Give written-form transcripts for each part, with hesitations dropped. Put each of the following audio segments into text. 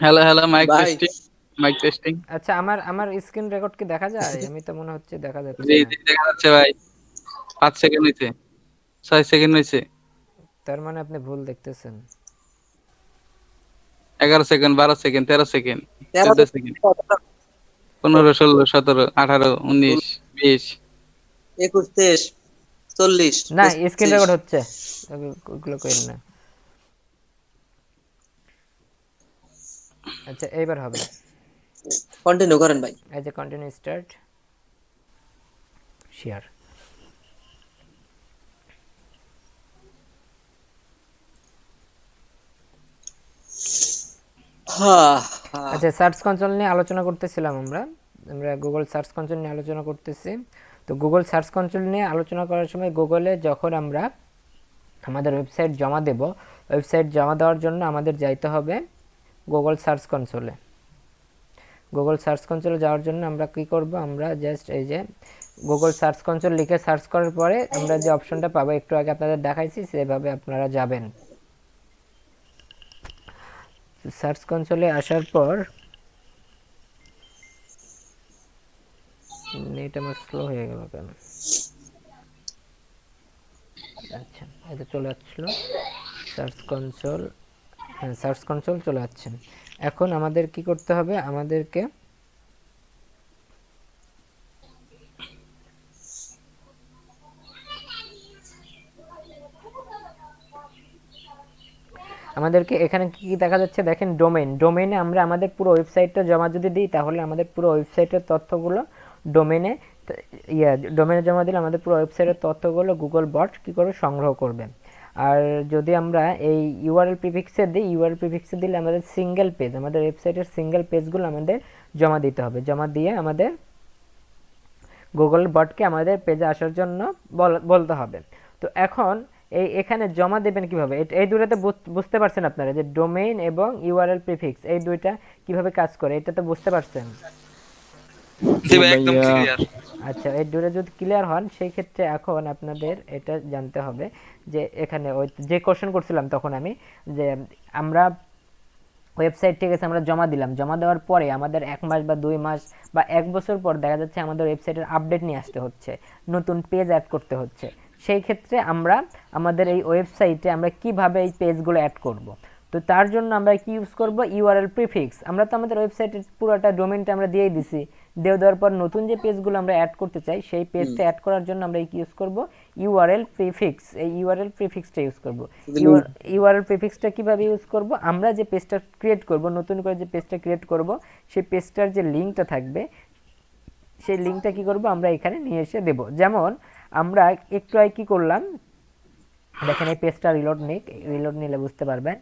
Hello, hello, mic ভাই testing, mic testing. আচ্ছা, আমার আমার স্ক্রিন রেকর্ড কি দেখা যায়? আমি তো মনে হচ্ছে দেখা যাচ্ছে জি, না। জি, দেখা যাচ্ছে ভাই। ৫ সেকেন্ড হইছে, ৬ সেকেন্ড হইছে, তার মানে আপনি ভুল দেখতেছেন। ১১ সেকেন্ড, ১২ সেকেন্ড, ১৩ সেকেন্ড, ১৪ সেকেন্ড, ১৩ ১৫, ১৬, ১৭, ১৮, ১৯, ২০। ২১ ২৩ ৪০ না, স্ক্রিন ২৫। রেকর্ড হচ্ছে, ওগুলো করেন না। আচ্ছা, এইবার হবে। কন্টিনিউ করেন ভাই। এই যে কন্টিনিউ স্টার্ট শেয়ার। হ্যাঁ হ্যাঁ। আচ্ছা, সার্চ কনসোল নিয়ে আলোচনা করতেছিলাম আমরা। আমরা গুগল সার্চ কনসোল নিয়ে আলোচনা করতেছি। তো গুগল সার্চ কনসোল নিয়ে আলোচনা করার সময় গুগলে যখন আমরা আমাদের ওয়েবসাইট জমা দেব, ওয়েবসাইট জমা দেওয়ার জন্য আমাদের যাইতে হবে গুগল সার্চ কনসোলে। গুগল সার্চ কনসোলে যাওয়ার জন্য আমরা কি করব, আমরা জাস্ট এই যে গুগল সার্চ কনসোল লিখে সার্চ করার পরে আমরা যে অপশনটা পাবো, একটু আগে আপনাদের দেখাইছি, সেভাবে আপনারা যাবেন। সার্চ কনসোলে আসার পর নেট আমার স্লো হয়ে গেল কেন? আচ্ছা, এই তো চলে আসলো সার্চ কনসোল। হ্যাঁ, সার্চ কনসোল চলে আসছে। এখন আমাদের কি করতে হবে, আমাদেরকে এখানে কি কি দেখা যাচ্ছে দেখেন, ডোমেইন। ডোমেইনে আমরা আমাদের পুরো ওয়েবসাইটটা জমা যদি দিই, তাহলে আমাদের পুরো ওয়েবসাইটের তথ্যগুলো ডোমেইনে, ডোমেইনে জমা দিলে আমাদের পুরো ওয়েবসাইটের তথ্যগুলো গুগল বট কি করবে, সংগ্রহ করবে। আর যদি আমরা এই ইউআরএল প্রিফিক্সে দিই, ইউআরএল প্রিফিক্সে দিলে আমাদের সিঙ্গেল পেজ, আমাদের ওয়েবসাইটের সিঙ্গেল পেজগুলো আমাদের জমা দিতে হবে। জমা দিয়ে আমাদের গুগল বটকে আমাদের পেজে আসার জন্য বলতে হবে। তো এখন এখানে জমা দেবেন কিভাবে, এই দুটোতে বুঝতে পারছেন আপনারা যে ডোমেইন এবং ইউআরএল প্রিফিক্স এই দুইটা কিভাবে কাজ করে, এটা তো বুঝতে পারছেন। জি হ্যাঁ ভাই, একদম ভাইয়া। ক্লিয়ার। আচ্ছা, এই দুটো যদি ক্লিয়ার হন, সেই ক্ষেত্রে এখন আপনাদের এটা জানতে হবে যে এখানে ওই যে কোশ্চেন করছিলাম তখন আমি, যে আমরা ওয়েবসাইট, ঠিক আছে, আমরা জমা দিলাম, জমা দেওয়ার পরে আমাদের ১ মাস বা ২ মাস বা ১ বছর পর দেখা যাচ্ছে আমাদের ওয়েবসাইটের আপডেট নিয়ে আসতে হচ্ছে, নতুন পেজ অ্যাড করতে হচ্ছে। সেই ক্ষেত্রে আমরা আমাদের এই ওয়েবসাইটে আমরা কিভাবে এই পেজগুলো অ্যাড করব। তো তার জন্য আমরা কি ইউজ করব, ইউআরএল প্রিফিক্স। আমরা তো আমাদের ওয়েবসাইটের পুরোটা ডোমেইনটা আমরা দিয়েই দিছি, দেওয়ার পর নতুন যে পেজগুলো আমরা অ্যাড করতে চাই, সেই পেজটা অ্যাড করার জন্য আমরা কি ইউজ করব, ইউআরএল প্রিফিক্স। এই ইউআরএল প্রিফিক্সটা ইউজ করব। ইউআরএল প্রিফিক্সটা কিভাবে ইউজ করব, আমরা যে পেজটা ক্রিয়েট করব, নতুন করে যে পেজটা ক্রিয়েট করব, সেই পেজটার যে লিঙ্কটা থাকবে, সেই লিঙ্কটা কি করব, আমরা এখানে নিয়ে এসে দেব। যেমন আমরা একটু আগে কি করলাম দেখেন, এই পেজটা রিলোড নিলে বুঝতে পারবেন।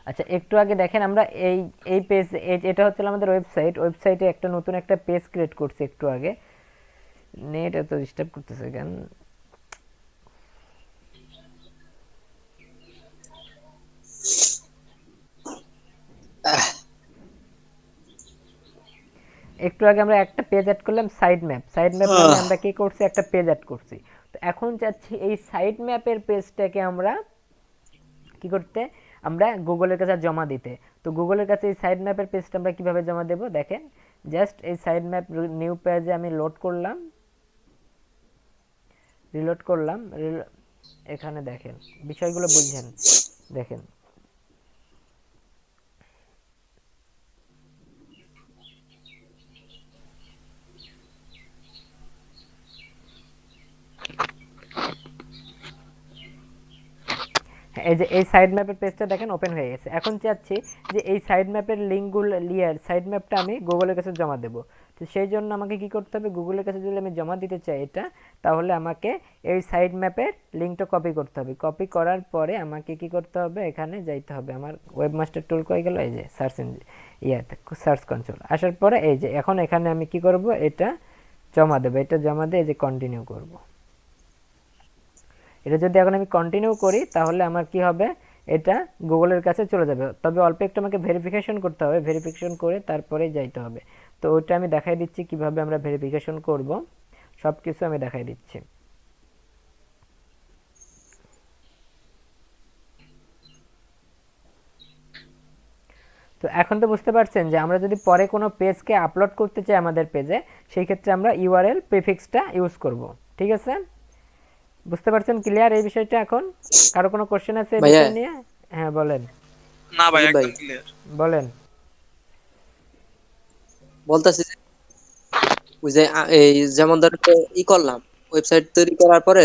আচ্ছা, একটু আগে দেখেন আমরা এই এই পেজ, এটা হচ্ছে আমাদের ওয়েবসাইটে একটা নতুন একটা পেজ ক্রিয়েট করছি একটু আগে। নেট এত ডিস্টার্ব করতেছে কেন? একটু আগে আমরা একটা পেজ অ্যাড করলাম, সাইড ম্যাপ নামে আমরা কি করছি, একটা পেজ অ্যাড করছি। তো এখন চাচ্ছি এই সাইড ম্যাপের পেজটাকে আমরা কি করতে, আমরা গুগলের কাছে জমা দিতে। তো গুগলের কাছে এই সাইড ম্যাপের পেজটা আমরা কিভাবে জমা দেব, দেখেন, জাস্ট এই সাইড ম্যাপ নিউ পেজে আমি লোড করলাম, রিলোড করলাম, এখানে দেখেন বিষয়গুলো বুঝছেন। দেখেন, এই যে এই সাইড ম্যাপের পেজটা দেখেন ওপেন হয়ে গেছে। এখন চাচ্ছি যে এই সাইড ম্যাপের লিঙ্কগুলো, সাইড ম্যাপটা আমি গুগলের কাছে জমা দেব। তো সেই জন্য আমাকে কি করতে হবে, গুগলের কাছে যদি আমি জমা দিতে চাই এটা, তাহলে আমাকে এই সাইড ম্যাপের লিঙ্কটা কপি করতে হবে। কপি করার পরে আমাকে কি করতে হবে, এখানে যাইতে হবে, আমার ওয়েবমাস্টার টুল কয়ে গেল, এই যে সার্চ ইঞ্জিন, সার্চ কনসোল আসার পরে এই যে এখন এখানে আমি কি করব, এটা জমা দেবো। এটা জমা দিয়ে এই যে কন্টিনিউ করব। এটা যদি এখন আমি কন্টিনিউ করি, তাহলে আমার কি হবে, এটা গুগলের কাছে চলে যাবে, তবে অল্প একটু আমাকে ভেরিফিকেশন করতে হবে, ভেরিফিকেশন করে তারপরেই যাইতে হবে। তো ওইটা আমি দেখাই দিচ্ছি কিভাবে আমরা ভেরিফিকেশন করব, সব কিছু আমি দেখাই দিচ্ছি। তো এখন তো বুঝতে পারছেন যে আমরা যদি পরে কোনো পেজকে আপলোড করতে চাই আমাদের পেজে, সেই ক্ষেত্রে আমরা ইউআরএল প্রিফিক্সটা ইউজ করব। ঠিক আছে, বুঝতে পারছেন? ক্লিয়ার এই বিষয়টা এখন? কারো কোনো কোশ্চেন আছে এই ভাইয়া বিষয় নিয়ে? হ্যাঁ বলেন। না ভাই, সুদীপ ভাই একদম ক্লিয়ার। বলেন। বলতেছি যে ওই যে এই যেমন ধরো যে করলাম, ওয়েবসাইট তৈরি করার পরে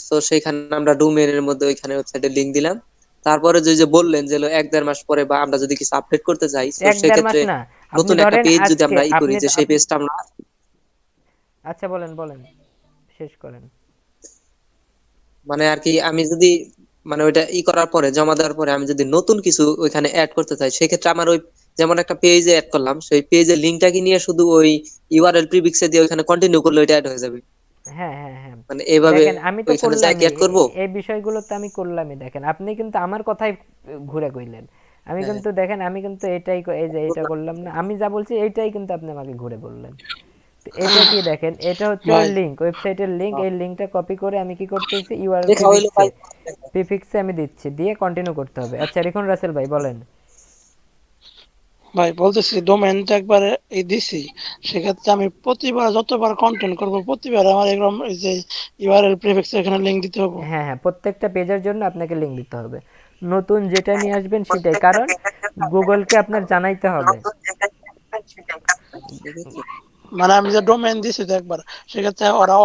তো সেইখানে আমরা ডোমেইনের মধ্যে ওইখানে ওয়েবসাইটের লিংক দিলাম। তারপরে যে বললেন যে হলো 1-1.5 মাস পরে বা আমরা যদি কিছু আপডেট করতে চাই, তো এক সেই দেড় মাস ক্ষেত্রে না, আপনি নতুন একটা ধরেন পেজ যদি আজকে আমরা করি, আপনি যে সেই পেজটা আমরা আচ্ছা বলেন বলেন, শেষ করেন। মানে আর কি, আমি যদি মানে ওইটা করার পরে, জমা দেওয়ার পরে আমি যদি নতুন কিছু ওইখানে অ্যাড করতে চাই, সেক্ষেত্রে আমার ওই যেমন একটা পেজে অ্যাড করলাম, সেই পেজের লিংকটাকে নিয়ে শুধু ওই ইউআরএল প্রিফিক্সে দিয়ে ওইখানে কন্টিনিউ করলে ওইটা অ্যাড হয়ে যাবে। হ্যাঁ হ্যাঁ হ্যাঁ, মানে এইভাবে দেখেন আমি তো ওইখানে যাই কি করলামই অ্যাড করব। এই বিষয়গুলো তো আমি করলামই। দেখেন আপনি কিন্তু আমার কথাই ঘুরে কইলেন, আমি হ্যাঁ, কিন্তু দেখেন আমি কিন্তু এটাই এই যে এটা করলাম না, আমি যা বলছি এইটাই কিন্তু আপনি আমাকে ঘুরে বললেন। তো এটা কি দেখেন, এটা হচ্ছে ওই ভাই লিংক, ওয়েবসাইটের লিংক, এই লিংকটা কপি করে আমি কি করতেছি ইউআরএল দেখা হইলো প্রিফিক্সে ভাই। আমি দিচ্ছি, দিয়ে কন্টিনিউ করতে হবে। আচ্ছা রিখন রাসেল ভাই বলেন। ভাই বলতেছি ডোমেইনটা একবার এই দিছি, সেক্ষেত্রে আমি প্রতিবার যতবার কন্টেন্ট করব প্রতিবার আমার এরকম এই যে ইউআরএল প্রিফিক্স এখানে লিংক দিতে হবে। হ্যাঁ হ্যাঁ, প্রত্যেকটা পেজের জন্য আপনাকে লিংক দিতে হবে, নতুন যেটা নিয়ে আসবেন সেটাই, কারণ গুগলকে আপনার জানাইতে হবে। মানে আমি যে ডোমেইন দিছি তো একবার, সেক্ষেত্রে ওরা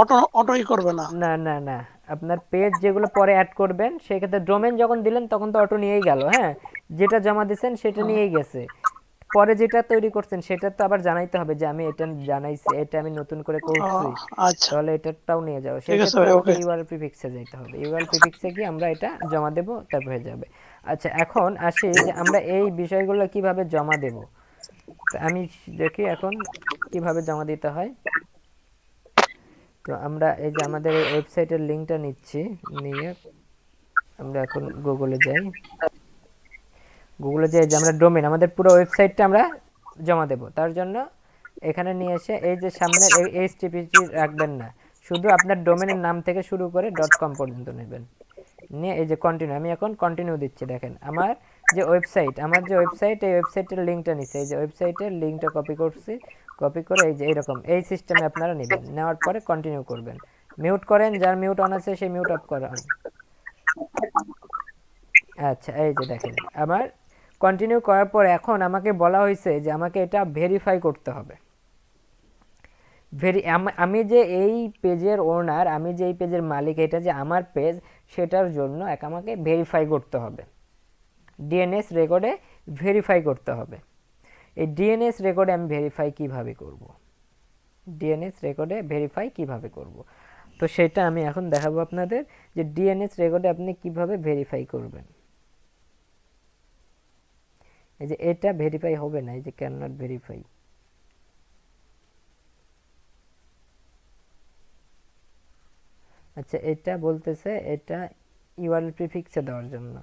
অটোই করবে না। না না না, আপনার পেজ যেগুলো পরে অ্যাড করবেন সেক্ষেত্রে ডোমেন যখন দিলেন তখন তো অটো নিয়েই গেল, হ্যাঁ, যেটা জমা দিয়েছেন সেটা নিয়েই গেছে। পরে যেটা তৈরি করছেন সেটা তো আবার জানাইতে হবে যে আমি এটা জানাইছি, এটা আমি নতুন করে করছি, আচ্ছা, তাহলে এটাটাও নিয়ে যাও। ঠিক আছে সেক্ষেত্রে ভাই, আমাকে ওকে। ইউআরএল প্রিফিক্সে যেতে হবে, ইউআরএল প্রিফিক্সে গিয়ে আমরা এটা জমা দেব, তারপর হয়ে যাবে। আচ্ছা এখন আসি যে আমরা এই বিষয়গুলো কিভাবে জমা দেব। তো আমি দেখি এখন কিভাবে জমা দিতে হয়। তো আমরা এই যে আমাদের এই ওয়েবসাইটের লিঙ্কটা নিচ্ছি, নিয়ে আমরা এখন গুগলে যাই। গুগলে যাই যে আমরা ডোমেন, আমাদের পুরো ওয়েবসাইটটা আমরা জমা দেব, তার জন্য এখানে নিয়ে এসে এই যে সামনের এইচটিটিপি রাখবেন না, শুধু আপনার ডোমেনের নাম থেকে শুরু করে .com পর্যন্ত নেবেন, নিয়ে এই যে কন্টিনিউ, আমি এখন কন্টিনিউ দিচ্ছি। দেখেন আমার যে ওয়েবসাইট, এই ওয়েবসাইটের লিঙ্কটা নিচ্ছে, এই যে ওয়েবসাইটের লিঙ্কটা কপি করছি, কপি করে এই যে এইরকম এই সিস্টেমে আপনারা নেবেন, নেওয়ার পরে কন্টিনিউ করবেন। মিউট করেন, যার মিউট অন আছে সেই মিউট অফ করেন। আচ্ছা এই যে দেখেন আমার কন্টিনিউ করার পর এখন আমাকে বলা হয়েছে যে আমাকে এটা ভেরিফাই করতে হবে। আমি যে এই পেজের ওনার, আমি যে এই পেজের মালিক, এটা যে আমার পেজ, সেটার জন্য আমাকে ভেরিফাই করতে হবে, ডিএনএস রেকর্ডে ভেরিফাই করতে হবে। এই ডিএনএস রেকর্ডে আমি ভেরিফাই কিভাবে করব, ডিএনএস রেকর্ডে ভেরিফাই কিভাবে করব, তো সেটা আমি এখন দেখাবো আপনাদের যে ডিএনএস রেকর্ডে আপনি কিভাবে ভেরিফাই করবেন। এই যে এটা ভেরিফাই হবে না, এই যে ক্যান নট ভেরিফাই। আচ্ছা এটা বলতেছে এটা ইউআরএল প্রিফিক্সে দেওয়ার জন্য,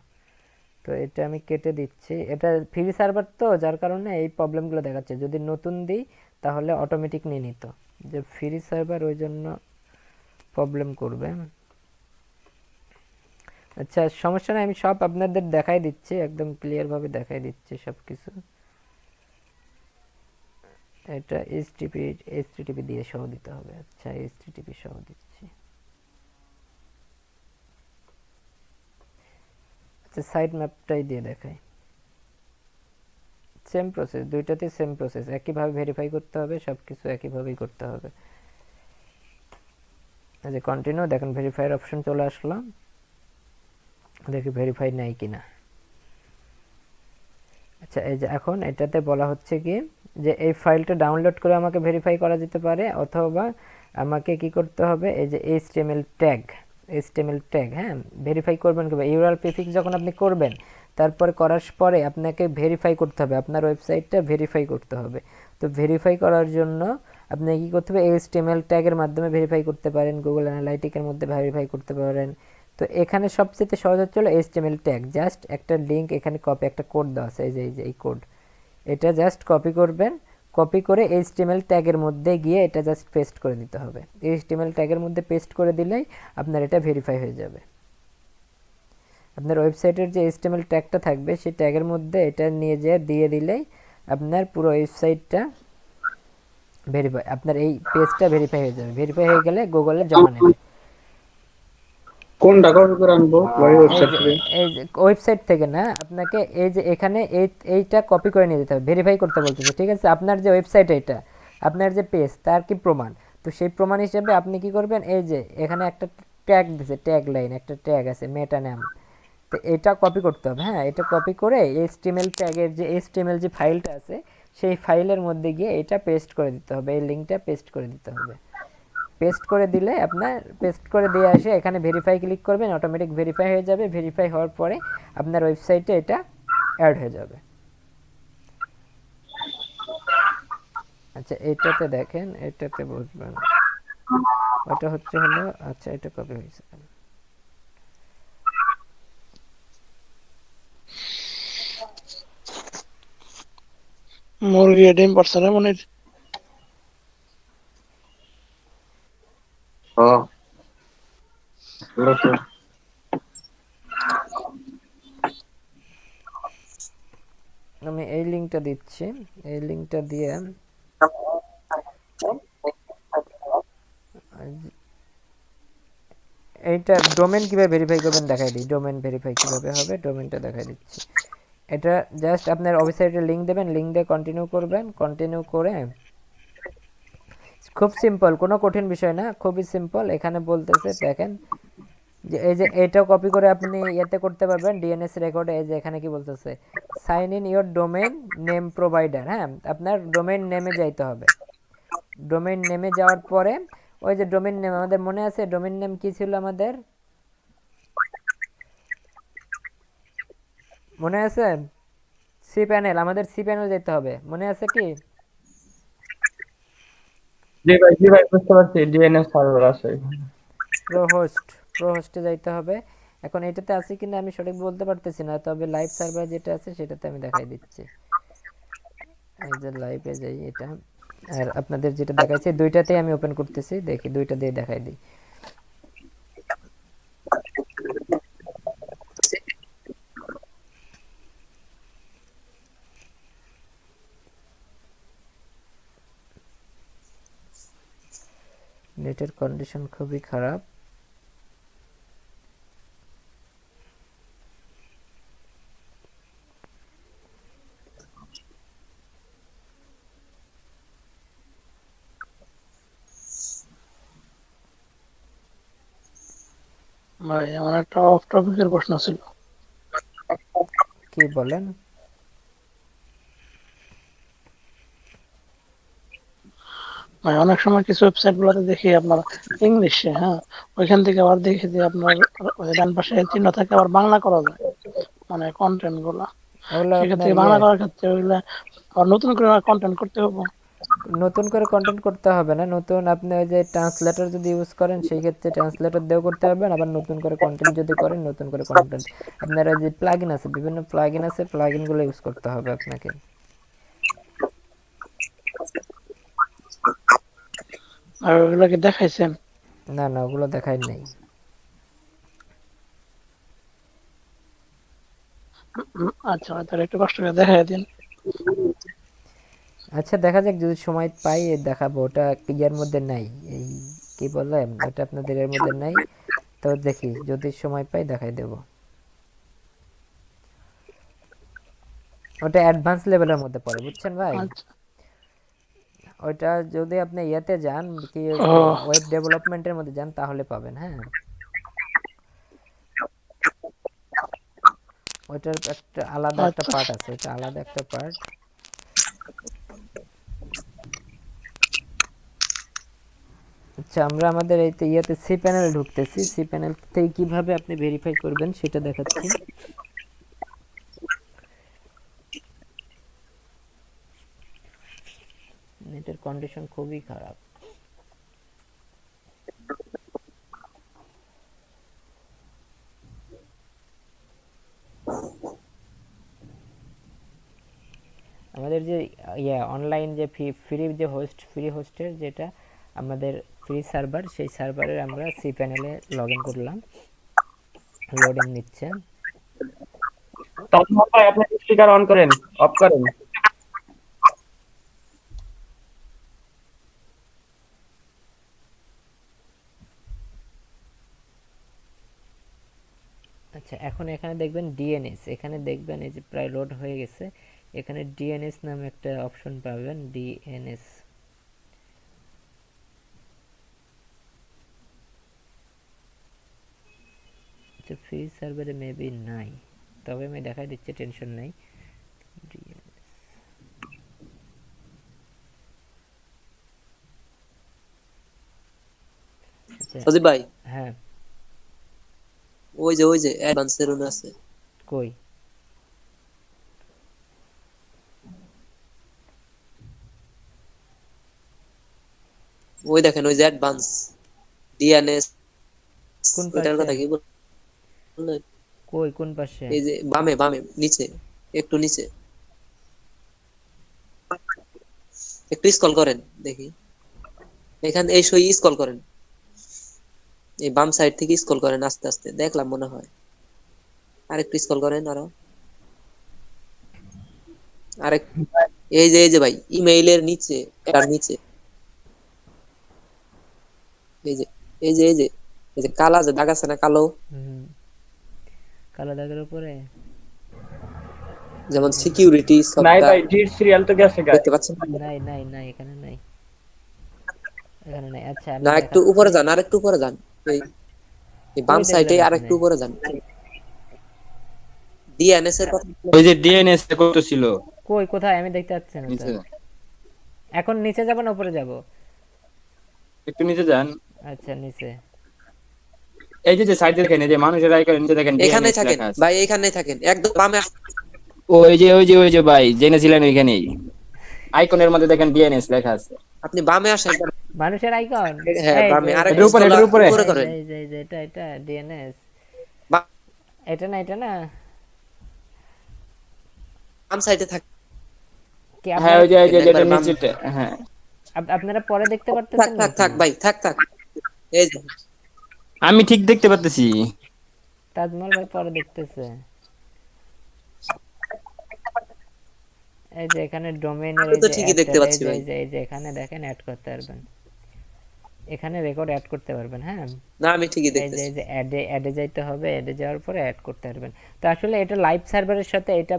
তো এটা আমি কেটে দিচ্ছি। এটা ফ্রি সার্ভার তো যার কারণে এই প্রবলেমগুলো দেখাচ্ছে, যদি নতুন দিই তাহলে অটোমেটিক নিয়ে নিত, যে ফ্রি সার্ভার ওই জন্য প্রবলেম করবে। আচ্ছা সমস্যা নেই, আমি সব আপনাদের দেখাই দিচ্ছি, একদম ক্লিয়ারভাবে দেখাই দিচ্ছি সব কিছু। এটা এইচটিটিপি দিয়ে সহ দিতে হবে। আচ্ছা এইচটিটিপি সহ দিচ্ছি। আচ্ছা সাইট ম্যাপটাই দিয়ে দেখাই, সেম প্রসেস, দুইটাতে সেম প্রসেস, একইভাবে ভেরিফাই করতে হবে, সব কিছু একইভাবেই করতে হবে। এই যে কন্টিনিউ, দেখেন ভেরিফাইয়ের অপশন চলে আসলো, দেখি ভেরিফাই নাই কিনা। আচ্ছা এই যে এখন এটাতে বলা হচ্ছে কি যে এই ফাইলটা ডাউনলোড করে আমাকে ভেরিফাই করা যেতে পারে, অথবা আমাকে কি করতে হবে, এই যে এইচটিএমএল ট্যাগ, হ্যাঁ, ভেরিফাই করবেন কিভাবে, ইউআরএল প্রিফিক্স যখন আপনি করবেন তারপরে করার পরে আপনাকে ভেরিফাই করতে হবে, আপনার ওয়েবসাইটটা ভেরিফাই করতে হবে। তো ভেরিফাই করার জন্য আপনি কি করতে হবে, এইচটিএমএল ট্যাগের মাধ্যমে ভেরিফাই করতে পারেন, গুগল অ্যানালাইটিকের মধ্যে ভেরিফাই করতে পারেন। তো তো এখানে সবচেয়ে সহজ হচ্ছে হলো HTML ট্যাগ। জাস্ট একটা লিঙ্ক এখানে কপি, একটা কোড দেওয়া আছে, এই যে এই কোড, এটা জাস্ট কপি করবেন। কপি করে HTML ট্যাগের মধ্যে গিয়ে এটা জাস্ট পেস্ট করে দিতে হবে। HTML ট্যাগের মধ্যে পেস্ট করে দিলেই আপনার এটা ভেরিফাই হয়ে যাবে। আপনার ওয়েবসাইটের যে HTML ট্যাগটা থাকবে সেই ট্যাগের মধ্যে এটা নিয়ে যেয়ে দিয়ে দিলেই আপনার পুরো ওয়েবসাইটটা ভেরিফাই, আপনার এই পেজটা ভেরিফাই হয়ে যাবে। ভেরিফাই হয়ে গেলে গুগলে জমা নেবে। কোনটা কপি করে আনবো ওই এই ওয়েবসাইট যে থেকে? এই যে ওয়েবসাইট থেকে না, আপনাকে এই যে এখানে এইটা কপি করে নিয়ে যেতে হবে, ভেরিফাই করতে বলতেছে, ঠিক আছে? আপনার যে ওয়েবসাইট, এটা আপনার যে পেজ, তার কি প্রমাণ? তো সেই প্রমাণ হিসেবে আপনি কি করবেন, এই যে এখানে একটা ট্যাগ দিছে, ট্যাগ লাইন, একটা ট্যাগ আছে মেটা নাম, তো এটা কপি করতে হবে। হ্যাঁ, এটা কপি করে HTML ট্যাগের যে HTML যে ফাইলটা আছে সেই ফাইলের মধ্যে গিয়ে এটা পেস্ট করে দিতে হবে, এই লিঙ্কটা পেস্ট করে দিতে হবে। পেস্ট করে দিলে আপনার, পেস্ট করে দিয়ে আসে এখানে ভেরিফাই ক্লিক করবেন, অটোমেটিক ভেরিফাই হয়ে যাবে। ভেরিফাই হওয়ার পরে আপনার ওয়েবসাইটে এটা অ্যাড হয়ে যাবে। আচ্ছা, এটাতে দেখেন, এটাতে বুঝবেন, ওটা হচ্ছে হলো, আচ্ছা এটা কপি হয়েছে। মুরগি ডিম পারছে রে মনির। ও হলো তো। আমি এই লিঙ্কটা দিচ্ছি, এই লিঙ্কটা দিয়ে এইটা ডোমেন কিভাবে ভেরিফাই করবেন দেখাই দিই। ডোমেন ভেরিফাই কিভাবে হবে, ডোমেনটা দেখাই দিচ্ছি। এটা জাস্ট আপনার ওয়েবসাইটের লিঙ্ক দেবেন, লিঙ্ক দিয়ে কন্টিনিউ করবেন, কন্টিনিউ করে খুব সিম্পল, কোনো কঠিন বিষয় না, খুবই সিম্পল। এখানে বলতেছে দেখেন যে এই যে এটাও কপি করে আপনি ইয়েতে করতে পারবেন, DNS রেকর্ডে। এই যে এখানে কি বলতেছে, sign in your domain name provider. হ্যাঁ, আপনার ডোমেইন নেমে যাইতে হবে। ডোমেইন নেমে যাওয়ার পরে ওই যে ডোমেইন নেম, আমাদের মনে আছে ডোমেইন নেম কি ছিল আমাদের, মনে আছে? সি প্যানেল, আমাদের সি প্যানেল যেতে হবে, মনে আছে কি? জি ভাই বুঝতে পারছি, ডিএনএস সার্ভার আছে এখানে। প্রো হোস্টে যাইতে হবে। এখন এটাতে আছে কিনা আমি সঠিক বলতে পারতেছি না, তবে লাইভ সার্ভার যেটা আছে সেটাতে আমি দেখাই দিচ্ছি। এই যে লাইভে যাই এটা, আর আপনাদের যেটা দেখাইছে দুইটাতেই আমি ওপেন করতেছি, দেখি দুইটা দিয়ে দেখাই দিই। নেটের কন্ডিশন খুবই খারাপ। ভাই আমার একটা অফ টপিকের প্রশ্ন ছিল। কি বলেন? ভাই অনেক সময় কিছু ওয়েবসাইট গুলোতে দেখি আপনার ইংলিশে, হ্যাঁ, ওইখান থেকে আবার দেখি যে আপনার ওই ডান পাশে চিহ্ন থাকে আবার বাংলা করা যায়, মানে কন্টেন্ট গুলা। ওগুলো সেক্ষেত্রে আপনার বাংলা করার ক্ষেত্রে ওইগুলা আবার নতুন করে কন্টেন্ট করতে হবে। নতুন করে কন্টেন্ট করতে হবে না। নতুন আপনি ওই যে ট্রান্সলেটর যদি ইউজ করেন সেই ক্ষেত্রে ট্রান্সলেটর দিয়েও করতে পারবেন, আবার নতুন করে কন্টেন্ট যদি করেন নতুন করে কন্টেন্ট, আপনার যে প্লাগইন আছে, বিভিন্ন প্লাগইন আছে, প্লাগইনগুলো ইউজ করতে হবে আপনাকে। আর ওইগুলাকে দেখাইছেন? না না, ওগুলো দেখাই নাই। আচ্ছা, তাহলে একটু কষ্ট করে দেখাই দিন। আচ্ছা, দেখা যাক, যদি সময় পাই দেখাবো। ওটা ইয়ার মধ্যে নাই, এই কি বলে ওটা আপনাদের এর মধ্যে নাই, তো দেখি যদি সময় পাই দেখাই দেব। ওটা অ্যাডভান্স লেভেলের মধ্যে পড়ে, বুঝছেন ভাই? আচ্ছা। ওইটা যদি আপনি ইয়েতে যান, কি ও ওয়েব ডেভেলপমেন্টের মধ্যে যান তাহলে পাবেন। হ্যাঁ, ওইটার একটা আলাদা একটা আচ্ছা। পার্ট আছে, ওইটা আলাদা একটা পার্ট। আচ্ছা, আমরা আমাদের এই ইয়েতে সি প্যানেলে ঢুকতেছি। সি প্যানেল থেকে কিভাবে আপনি ভেরিফাই করবেন সেটা দেখাচ্ছি। নেটের কন্ডিশন খুবই খারাপ। আমাদের যে অনলাইন যে ফ্রি হোস্টের যেটা আমাদের ফ্রি সার্ভার, সেই সার্ভারের আমরা সি প্যানেলে লগ ইন করলাম। লোডিং নিচ্ছে। তাজমহল ভাই আপনি স্পিকার অন করেন, অফ করেন। আচ্ছা, এখন এখানে দেখবেন ডিএনএস, এখানে দেখবেন এই যে প্রায় লোড হয়ে গেছে। এখানে ডিএনএস নামে একটা অপশন পাবেন, ডিএনএস। আচ্ছা, ফ্রি সার্ভারে মেবি নাই, তবে আমি দেখাই দিচ্ছি, টেনশন নাই। আচ্ছা সজীব ভাই, হ্যাঁ, ওই যে অ্যাডভান্সের রুমে আছে। কই? ওই দেখেন, ওই যে অ্যাডভান্স ডিএনএস, কোন ওইটার পাশে? কথা কি বললেন? কই কোন পাশে? এই যে বামে বামে নিচে, একটু নিচে, একটু স্ক্রল করেন দেখি। এখানে এই সই স্ক্রল করেন, এই বাম সাইড থেকে স্ক্রল করেন আস্তে আস্তে, দেখলাম মনে হয়। আরেকটু স্ক্রল করেন আরো, আরেক, এই যে ভাই ইমেইলের নিচে, এর নিচে, এই যে এই যে এই যে এই যে কালা যে দাগ আছে না, কালো, হুম, কালো দাগের উপরে। যেমন সিকিউরিটি নাই সফটওয়্যার, ভাই, ডিট সিরিয়াল তো গেছে গাই। দেখতে পাচ্ছেন? নাই নাই নাই, এখানে নাই, এখানে নাই। আচ্ছা আমি না, একটু দেখাচ্ছি। উপরে যান, আরেকটু উপরে যান, এই এই বাম কই সাইডে দেখলেন আপনি? আরেকটু উপরে যান। ডিএনএস এর কথা ওই যে ডিএনএস কত ছিল কই, কোথায়? আমি দেখতে পাচ্ছি না তো। নিচে, এখন নিচে যাব না উপরে যাব? একটু নিচে যান। আচ্ছা, নিচে। এই যে সাইডে দেখেন, এই যে মানুষের আইকন নিচে দেখেন এখানেই ডিএনএস থাকেন লেখা আছে। ভাই, এখানেই থাকেন, একদম বামে ওই যে ভাই জেনেছিলেন ওইখানেই আইকনের মধ্যে দেখেন ডিএনএস লেখা আছে। আপনি বামে আসেন। মানুষের আইকন? হ্যাঁ, এই যে বামে এই যে আরেকটু এটার উপরে উপরে এই করেন। যে এই যে এই যে এটা ডিএনএস। বাম এটা না, এটা না, সাইডে থাক, কি হ্যাঁ, আপনারা ওই যে যেটা একবার বাম। নিচেটা, হ্যাঁ। আপনারা পরে দেখতে থাক পারতেছেন থাক নাকি? থাক ভাই, থাক। এই যে আমি ঠিক দেখতে পাচ্ছি। তাজমহল ভাই পরে দেখতেছে। এই যে এখানে ডোমেইনের আমি এই তো যে ঠিকই দেখতে এই পাচ্ছি যে ভাই। এই যে এখানে দেখেন অ্যাড করতে পারবেন, এখানে রেকর্ড অ্যাড করতে পারবেন। হ্যাঁ, না, আমি ঠিকই এই যে দেখতেছি। এই যে অ্যাডে যাইতে হবে, অ্যাডে যাওয়ার পরে অ্যাড করতে পারবেন। তো আসলে এটা লাইভ সার্ভারের সাথে এটা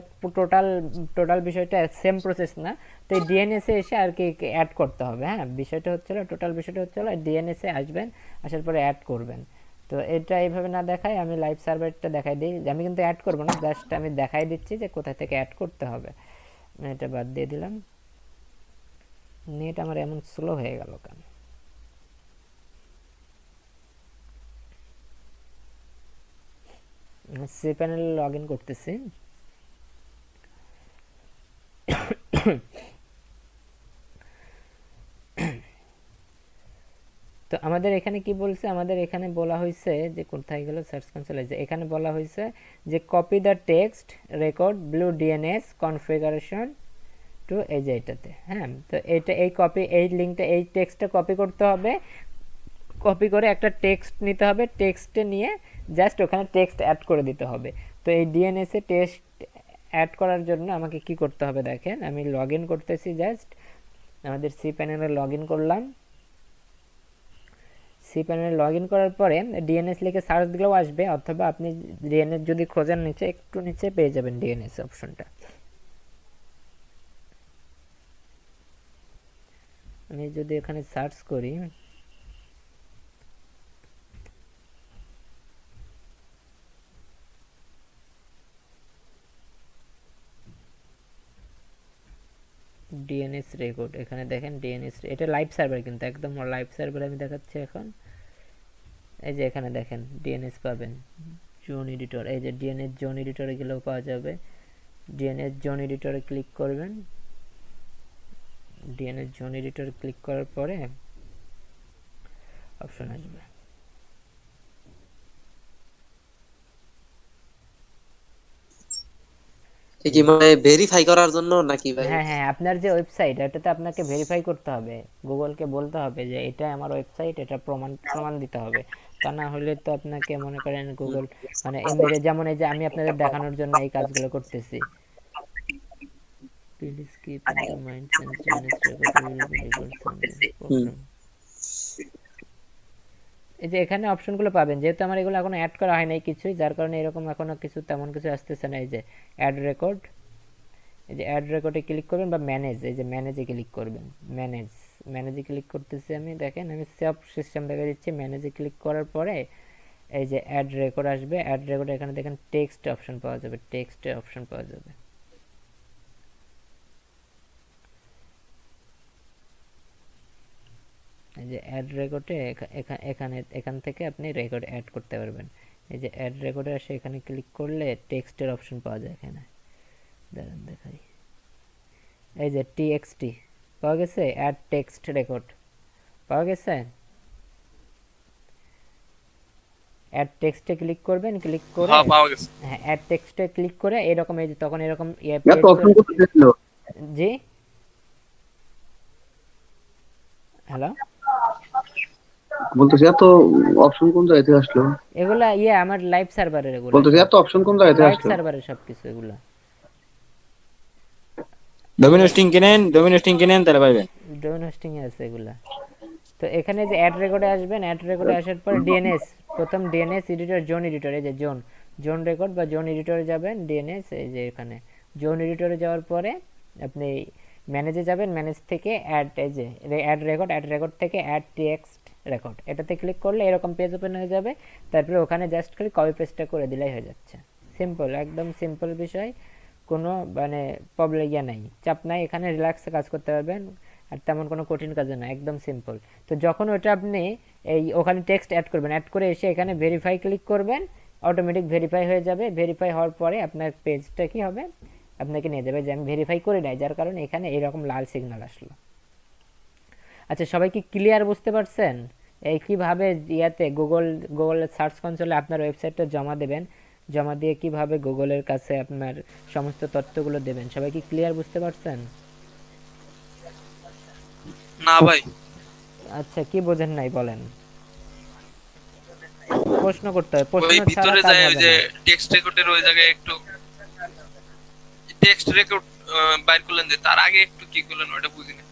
টোটাল বিষয়টা সেম প্রসেস না। তো এই ডিএনএস এ এসে আর কি অ্যাড করতে হবে। হ্যাঁ, টোটাল বিষয়টা হচ্ছিল ডিএনএস এ আসবেন, আসার পরে অ্যাড করবেন। তো এটা এইভাবে না দেখায়, আমি লাইভ সার্ভারটা দেখাই দিই। আমি কিন্তু অ্যাড করবো না, জাস্ট আমি দেখাই দিচ্ছি যে কোথা থেকে অ্যাড করতে হবে। এটা বাদ দিয়ে দিলাম। নেট আমার এমন স্লো হয়ে গেল কেন? সি প্যানেলে লগ ইন করতেছি। তো আমাদের এখানে কি বলছে? আমাদের এখানে বলা হয়েছে যে কোথায় গেল সার্চ কনসোল, এখানে বলা হয়েছে যে copy the text record blue DNS configuration to এই যে এটাতে। হ্যাঁ, তো এই লিঙ্কটা, এই টেক্সটটা কপি করতে হবে। কপি করে একটা টেক্সট নিতে হবে, টেক্সটে নিয়ে জাস্ট ওখানে টেক্সট অ্যাড করে দিতে হবে। তো এই ডিএনএসে টেক্সট অ্যাড করার জন্য আমাকে কি করতে হবে দেখেন, আমি লগ ইন করতেছি। জাস্ট আমাদের সি প্যানেলে লগ ইন করলাম। সি প্যানেলে লগ ইন করার পরে ডিএনএস লিখে সার্চ দিলেও আসবে, অথবা আপনি ডিএনএস যদি খোঁজেন নিচে, একটু নিচে পেয়ে যাবেন ডিএনএস অপশনটা। আমি যদি এখানে সার্চ করি, ডিএনএস রেকর্ড, এখানে দেখেন ডিএনএস, এটা লাইভ সার্ভার কিন্তু একদম লাইভ সার্ভার আমি দেখাচ্ছি এখন। এই যে এখানে দেখেন ডিএনএস পাবেন, জোন এডিটর, এই যে ডিএনএস জোন এডিটরে গেলেও পাওয়া যাবে। ডিএনএস জোন এডিটরে ক্লিক করবেন। ডিএনএস জোন এডিটরে ক্লিক করার পরে অপশন আসবে, এ কি মানে ভেরিফাই করার জন্য নাকি ভাই? হ্যাঁ হ্যাঁ, আপনার যে ওয়েবসাইট এটাতে আপনাকে ভেরিফাই করতে হবে, গুগলকে বলতে হবে যে এটা আমার ওয়েবসাইট, এটা প্রমাণ প্রমাণ দিতে হবে। তা না হলে তো আপনাকে মনে করেন গুগল মানে এমনিতে, যেমন এই যে আমি আপনাদের দেখানোর জন্য এই কাজগুলো করতেছি। Please keep in the mind sense DNS record will be record something hmm. Problem. এই যে এখানে অপশনগুলো পাবেন, যেহেতু আমার এগুলো এখনো অ্যাড করা হয় নাই কিছুই, যার কারণে এরকম এখনো কিছু তেমন কিছু আসতেছে না। এই যে অ্যাড রেকর্ড, এই যে অ্যাড রেকর্ডে ক্লিক করবেন বা ম্যানেজ, এই যে ম্যানেজে ক্লিক করবেন। ম্যানেজ, ম্যানেজে ক্লিক করতেছি আমি, দেখেন আমি সব সিস্টেম দেখা দিচ্ছি। ম্যানেজে ক্লিক করার পরে এই যে অ্যাড রেকর্ড আসবে। অ্যাড রেকর্ড এখানে দেখেন টেক্সট অপশন পাওয়া যাবে, টেক্সটে অপশন পাওয়া যাবে। এই যে অ্যাড রেকর্ডে এখান থেকে আপনি রেকর্ড অ্যাড করতে পারবেন। এই যে অ্যাড রেকর্ডে আসে এখানে ক্লিক করলে টেক্সটের অপশন পাওয়া যায় এখানে, দাঁড়ান দেখাই। এই যে টিএক্সটি পাওয়া গেছে, অ্যাড টেক্সট রেকর্ড পাওয়া গেছে। অ্যাড টেক্সটে ক্লিক করবেন, ক্লিক করে হ্যাঁ পাওয়া গেছে। হ্যাঁ অ্যাড টেক্সটে ক্লিক করে এরকম এই যে তখন এরকম এত পেজ অপশন কোথায় দিয়েছিল? জি হ্যালো, বলতেছি এত অপশন কোন জায়গা থেকে আসলো? এগুলা আমার লাইভ সার্ভারের, এগুলা বলতেছি এত অপশন কোন জায়গা থেকে লাইভ আসলো? সার্ভারের সবকিছু এগুলা। ডোমিন হোস্টিং কিনেন, ডোমিন হোস্টিং কিনেন তাহলে পাইবেন। ডোমেন হোস্টিং এ আছে এগুলা। তো এখানে যে অ্যাড রেকর্ডে আসবেন, অ্যাড রেকর্ডে আসার পর ডিএনএস, প্রথম ডিএনএস এডিটর, জোন এডিটর, এই যে জোন জোন রেকর্ড বা জোন এডিটরে যাবেন। ডিএনএস এই যে এখানে জোন এডিটরে যাওয়ার পরে আপনি ম্যানেজে যাবেন। ম্যানেজ থেকে অ্যাড, এই যে অ্যাড রেকর্ড, অ্যাড রেকর্ড থেকে অ্যাড টেক্সট রেকর্ড, এটাতে ক্লিক করলে এরকম পেজ ওপেন হয়ে যাবে। তারপরে ওখানে জাস্ট খালি কপি পেস্টটা করে দিলেই হয়ে যাচ্ছে। সিম্পল, একদম সিম্পল বিষয়, কোনো মানে প্রবলেম নাই, চাপ নাই। এখানে রিল্যাক্সে কাজ করতে পারবেন, আর তেমন কোনো কঠিন কাজও না, একদম সিম্পল। তো যখন ওটা আপনি এই ওখানে টেক্সট অ্যাড করবেন, অ্যাড করে এসে এখানে ভেরিফাই ক্লিক করবেন, অটোমেটিক ভেরিফাই হয়ে যাবে। ভেরিফাই হওয়ার পরে আপনার পেজটা কি হবে, আপনাকে নিয়ে যাবে যে আমি ভেরিফাই করে নাই, যার কারণে এখানে এরকম লাল সিগন্যাল আসলো। আচ্ছা, সবাই কি ক্লিয়ার বুঝতে পারছেন এই কিভাবে গুগলের সার্চ কনসোলে আপনার ওয়েবসাইটটা জমা দেবেন, জমা দিয়ে কিভাবে গুগলের কাছে আপনার সমস্ত তথ্যগুলো দেবেন? সবাই কি ক্লিয়ার বুঝতে পারছেন? না ভাই, আচ্ছা, কি বোঝেন নাই বলেন। প্রশ্ন করতে হবে, ওই প্রশ্ন ছাড়া ভিতরে কাজ যায় ওই হবে যে না। টেক্সট রেকর্ডের ওই জায়গায় একটু টেক্সট রেকর্ড বাইর করলেন, যে তার আগে একটু কি করলেন ওটা বুঝিনি।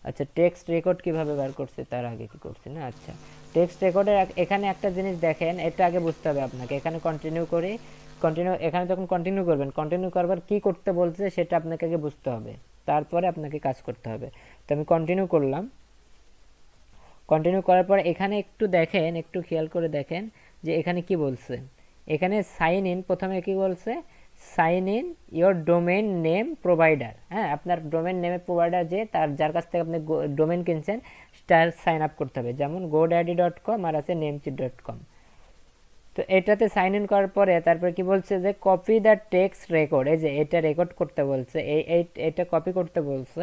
আচ্ছা, টেক্সট রেকর্ড কিভাবে বার করছে তার আগে কি করছে না। আচ্ছা, টেক্সট রেকর্ডের এখানে একটা জিনিস দেখেন, এটা আগে বুঝতে হবে আপনাকে। এখানে কন্টিনিউ করে, কন্টিনিউ, এখানে যখন কন্টিনিউ করবেন, কন্টিনিউ করবার কি করতে বলছে সেটা আপনাকে আগে বুঝতে হবে, তারপরে আপনাকে কাজ করতে হবে। তো আমি কন্টিনিউ করলাম। কন্টিনিউ করার পর এখানে একটু দেখেন, একটু খেয়াল করে দেখেন যে এখানে কি বলছে। এখানে সাইন ইন, প্রথমে কি বলছে, sign in your domain name provider. হ্যাঁ, আপনার ডোমেইন নেমের প্রোভাইডার যে যার কাছ থেকে আপনি ডোমেইন কিনছেন তার সাইন আপ করতে হবে, যেমন godaddy.com আর আছে namecheat.com। তো এটাতে সাইন ইন করার পরে তারপরে কি বলছে যে কপি দ্য টেক্সট রেকর্ড, এই যে এটা রেকর্ড করতে বলছে, এটা কপি করতে বলছে।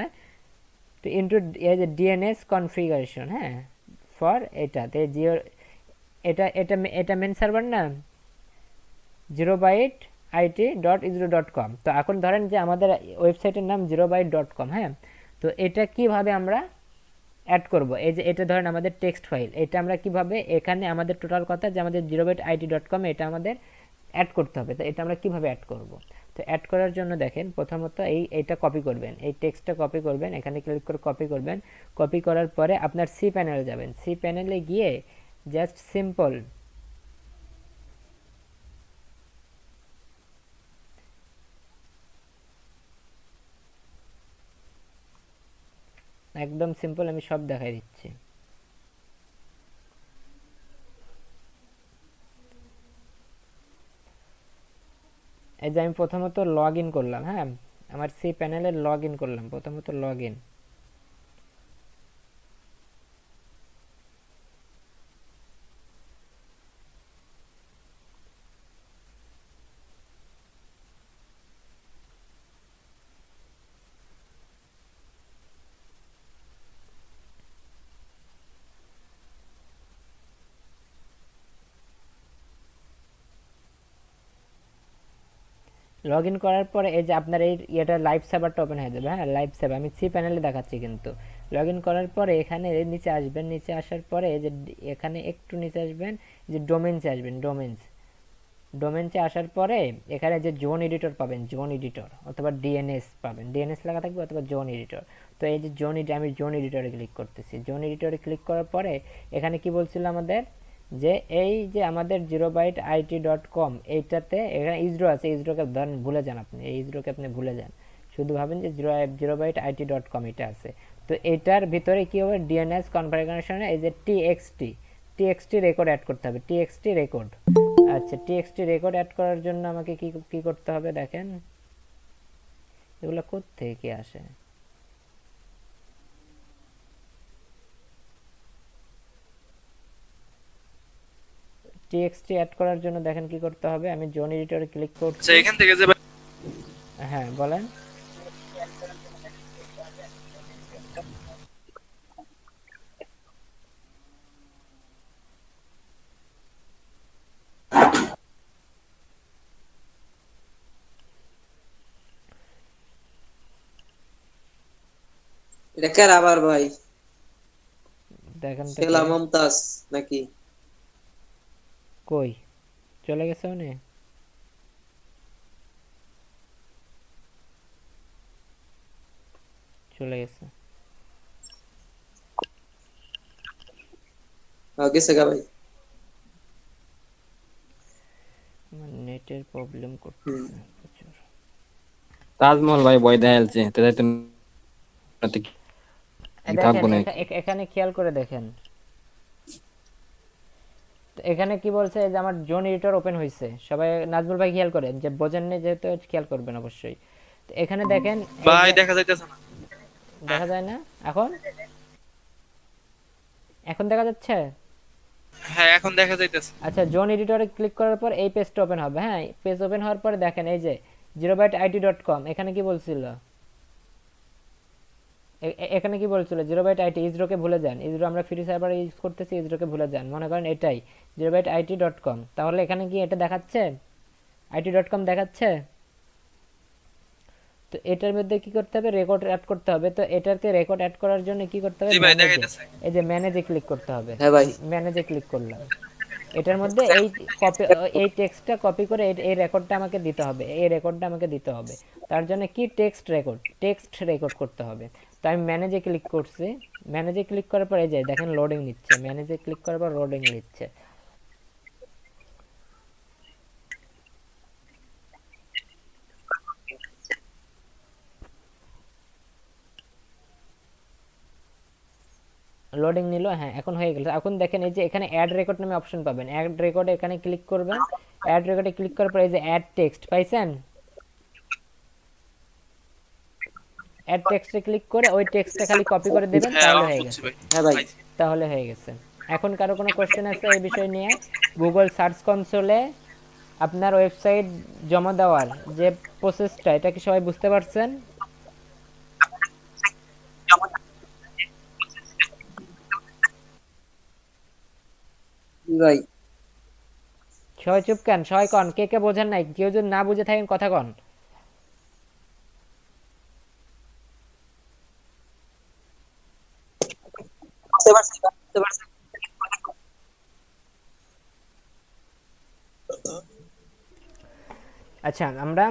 তো ইনটু এই যে ডিএনএস কনফিগারেশন, হ্যাঁ, ফর এটাতে জিও, এটা মেন সার্ভার না, 0byte.it.isro.com। তো এখন ধরেন যে আমাদের ওয়েবসাইটের নাম 0byte.com। হ্যাঁ, তো এটা কিভাবে আমরা অ্যাড করব, এই যে এটা ধরেন আমাদের টেক্সট ফাইল, এটা আমরা কিভাবে এখানে আমাদের টোটাল কথা যে আমাদের 0byte.it.com এটা আমাদের অ্যাড করতে হবে। তো এটা আমরা কিভাবে অ্যাড করব, তো অ্যাড করার জন্য দেখেন প্রথমত এইটা কপি করবেন, এই টেক্সটটা কপি করবেন, এখানে ক্লিক করে কপি করবেন। কপি করার পরে আপনার সি প্যানেলে যাবেন, সি প্যানেলে গিয়ে জাস্ট সিম্পল একদম সিম্পল, আমি সব দেখাই দিচ্ছি। এই যে আমি প্রথমত লগ ইন করলাম, হ্যাঁ, আমার সি প্যানেলে লগ ইন করলাম, প্রথমত লগ ইন। লগ ইন করার পরে এই যে আপনার এই এটা লাইভ সার্ভারটা ওপেন হয়ে যাবে। হ্যাঁ, লাইভ সার্ভার আমি সি প্যানেলে দেখাচ্ছি কিন্তু। লগ ইন করার পরে এখানে নিচে আসবেন, নিচে আসার পরে এই যে এখানে একটু নিচে আসবেন, যে ডোমেন্সে আসবেন, ডোমেন্সে আসার পরে এখানে যে জোন এডিটর পাবেন, জোন এডিটর অথবা ডিএনএস পাবেন, ডিএনএস লেখা থাকবে অথবা জোন এডিটর। তো এই যে আমি জোন এডিটরে ক্লিক করতেছি। জোন এডিটরে ক্লিক করার পরে এখানে কি বলছিল আমাদের, যে এই যে আমাদের zerobyte.it.com এইটাতে এখানে ইসরো আছে, ইসরোকে ধরেন ভুলে যান, আপনি এই ইসরোকে আপনি ভুলে যান, শুধু ভাবেন যে zerobyte.it.com এটা আছে। তো এটার ভিতরে কি হবে, ডিএনএস কনফিগারেশনে এই যে টিএক্সটি রেকর্ড অ্যাড করতে হবে, টিএক্সটি রেকর্ড। আচ্ছা, টিএক্সটি রেকর্ড অ্যাড করার জন্য আমাকে কি করতে হবে দেখেন, এগুলো কোত্থেকে কি আসে। টিএক্সটি অ্যাড করার জন্য দেখেন কি করতে হবে, আমি জোন এডিটরে ক্লিক করছি। আচ্ছা এখান থেকে যে হ্যাঁ বলেন। এটা কার আবার ভাই? দেখেন তো শেলা কে? মমতাজ নাকি? কই চলে গেছে উনি? চলে গেছে। গেছে গা ভাই। আমার নেটের প্রবলেম করতেছে প্রচুর। তাজমহল ভাই ভয় দেখাইছে, তাই তো দেখেন থাকবো না। এখানে খেয়াল করে দেখেন, তো এখানে কি বলছে যে আমার জোন এডিটর ওপেন হয়েছে। সবাই নাজমুল ভাই খেয়াল করেন, যে বোঝেন না যেহেতু খেয়াল করবেন অবশ্যই। তো এখানে দেখেন এই ভাই যে দেখা যাইতেছে না। দেখা যায় না এখন, এখন দেখা যাচ্ছে। হ্যাঁ এখন দেখা যাইতেছে। আচ্ছা, জোন এডিটরে ক্লিক করার পর এই পেজটা ওপেন হবে। হ্যাঁ, পেজ ওপেন হওয়ার পরে দেখেন এই যে zerobyte.it.com এখানে কি বলছিল, এখানে কি বলছিল, zerobyte.it ইসরোকে ভুলে যান, ইসরো আমরা ফ্রি সার্ভার ইউজ করতেছি, ইসরোকে ভুলে যান, মনে করেন এটাই zerobyte.it.com। তাহলে এখানে কি এটা দেখাচ্ছে, it.com দেখাচ্ছে। তো এটার মধ্যে কি করতে হবে, রেকর্ড অ্যাড করতে হবে। তো এটাতে রেকর্ড অ্যাড করার জন্য কি করতে হবে, জি ভাই ম্যানেজে, দেখাইতেছে। এই যে ম্যানেজে ক্লিক করতে হবে। হ্যাঁ ভাই। ম্যানেজে ক্লিক করলাম, এটার মধ্যে এই কপি, এই টেক্সটটা কপি করে এই রেকর্ডটা আমাকে দিতে হবে, এই রেকর্ডটা আমাকে দিতে হবে। তার জন্য কি টেক্সট রেকর্ড করতে হবে। তো আমি ম্যানেজে ক্লিক করছি। ম্যানেজে ক্লিক করার পর এই যে দেখেন লোডিং নিচ্ছে, ম্যানেজে ক্লিক করার পর লোডিং নিচ্ছে। লোডিং নিল, হ্যাঁ এখন হয়ে গেল। এখন দেখেন এই যে এখানে অ্যাড রেকর্ড নামে অপশন পাবেন, অ্যাড রেকর্ডে এখানে ক্লিক করবেন। অ্যাড রেকর্ডে ক্লিক করার পর এই যে অ্যাড টেক্সট পাইছেন, অ্যাড টেক্সটে ক্লিক করে ওই টেক্সটটা খালি কপি করে দেবেন, হ্যাঁ তাহলে অন হয়ে করছি গেছে। ভাই। হ্যাঁ ভাই। তাহলে হয়ে গেছে। এখন কারো কোনো কোশ্চেন আছে এই বিষয় নিয়ে? গুগল সার্চ কনসোলে আপনার ওয়েবসাইট জমা দেওয়ার যে প্রসেসটা, এটা কি সবাই বুঝতে পারছেন? ভাই সবাই চুপ কেন, সবাই কন, কে কে বোঝেন নাই? কেউ যদি না বুঝে থাকেন কথা কন। বুঝতে পারছি, বুঝতে পারছি। আচ্ছা, আমরা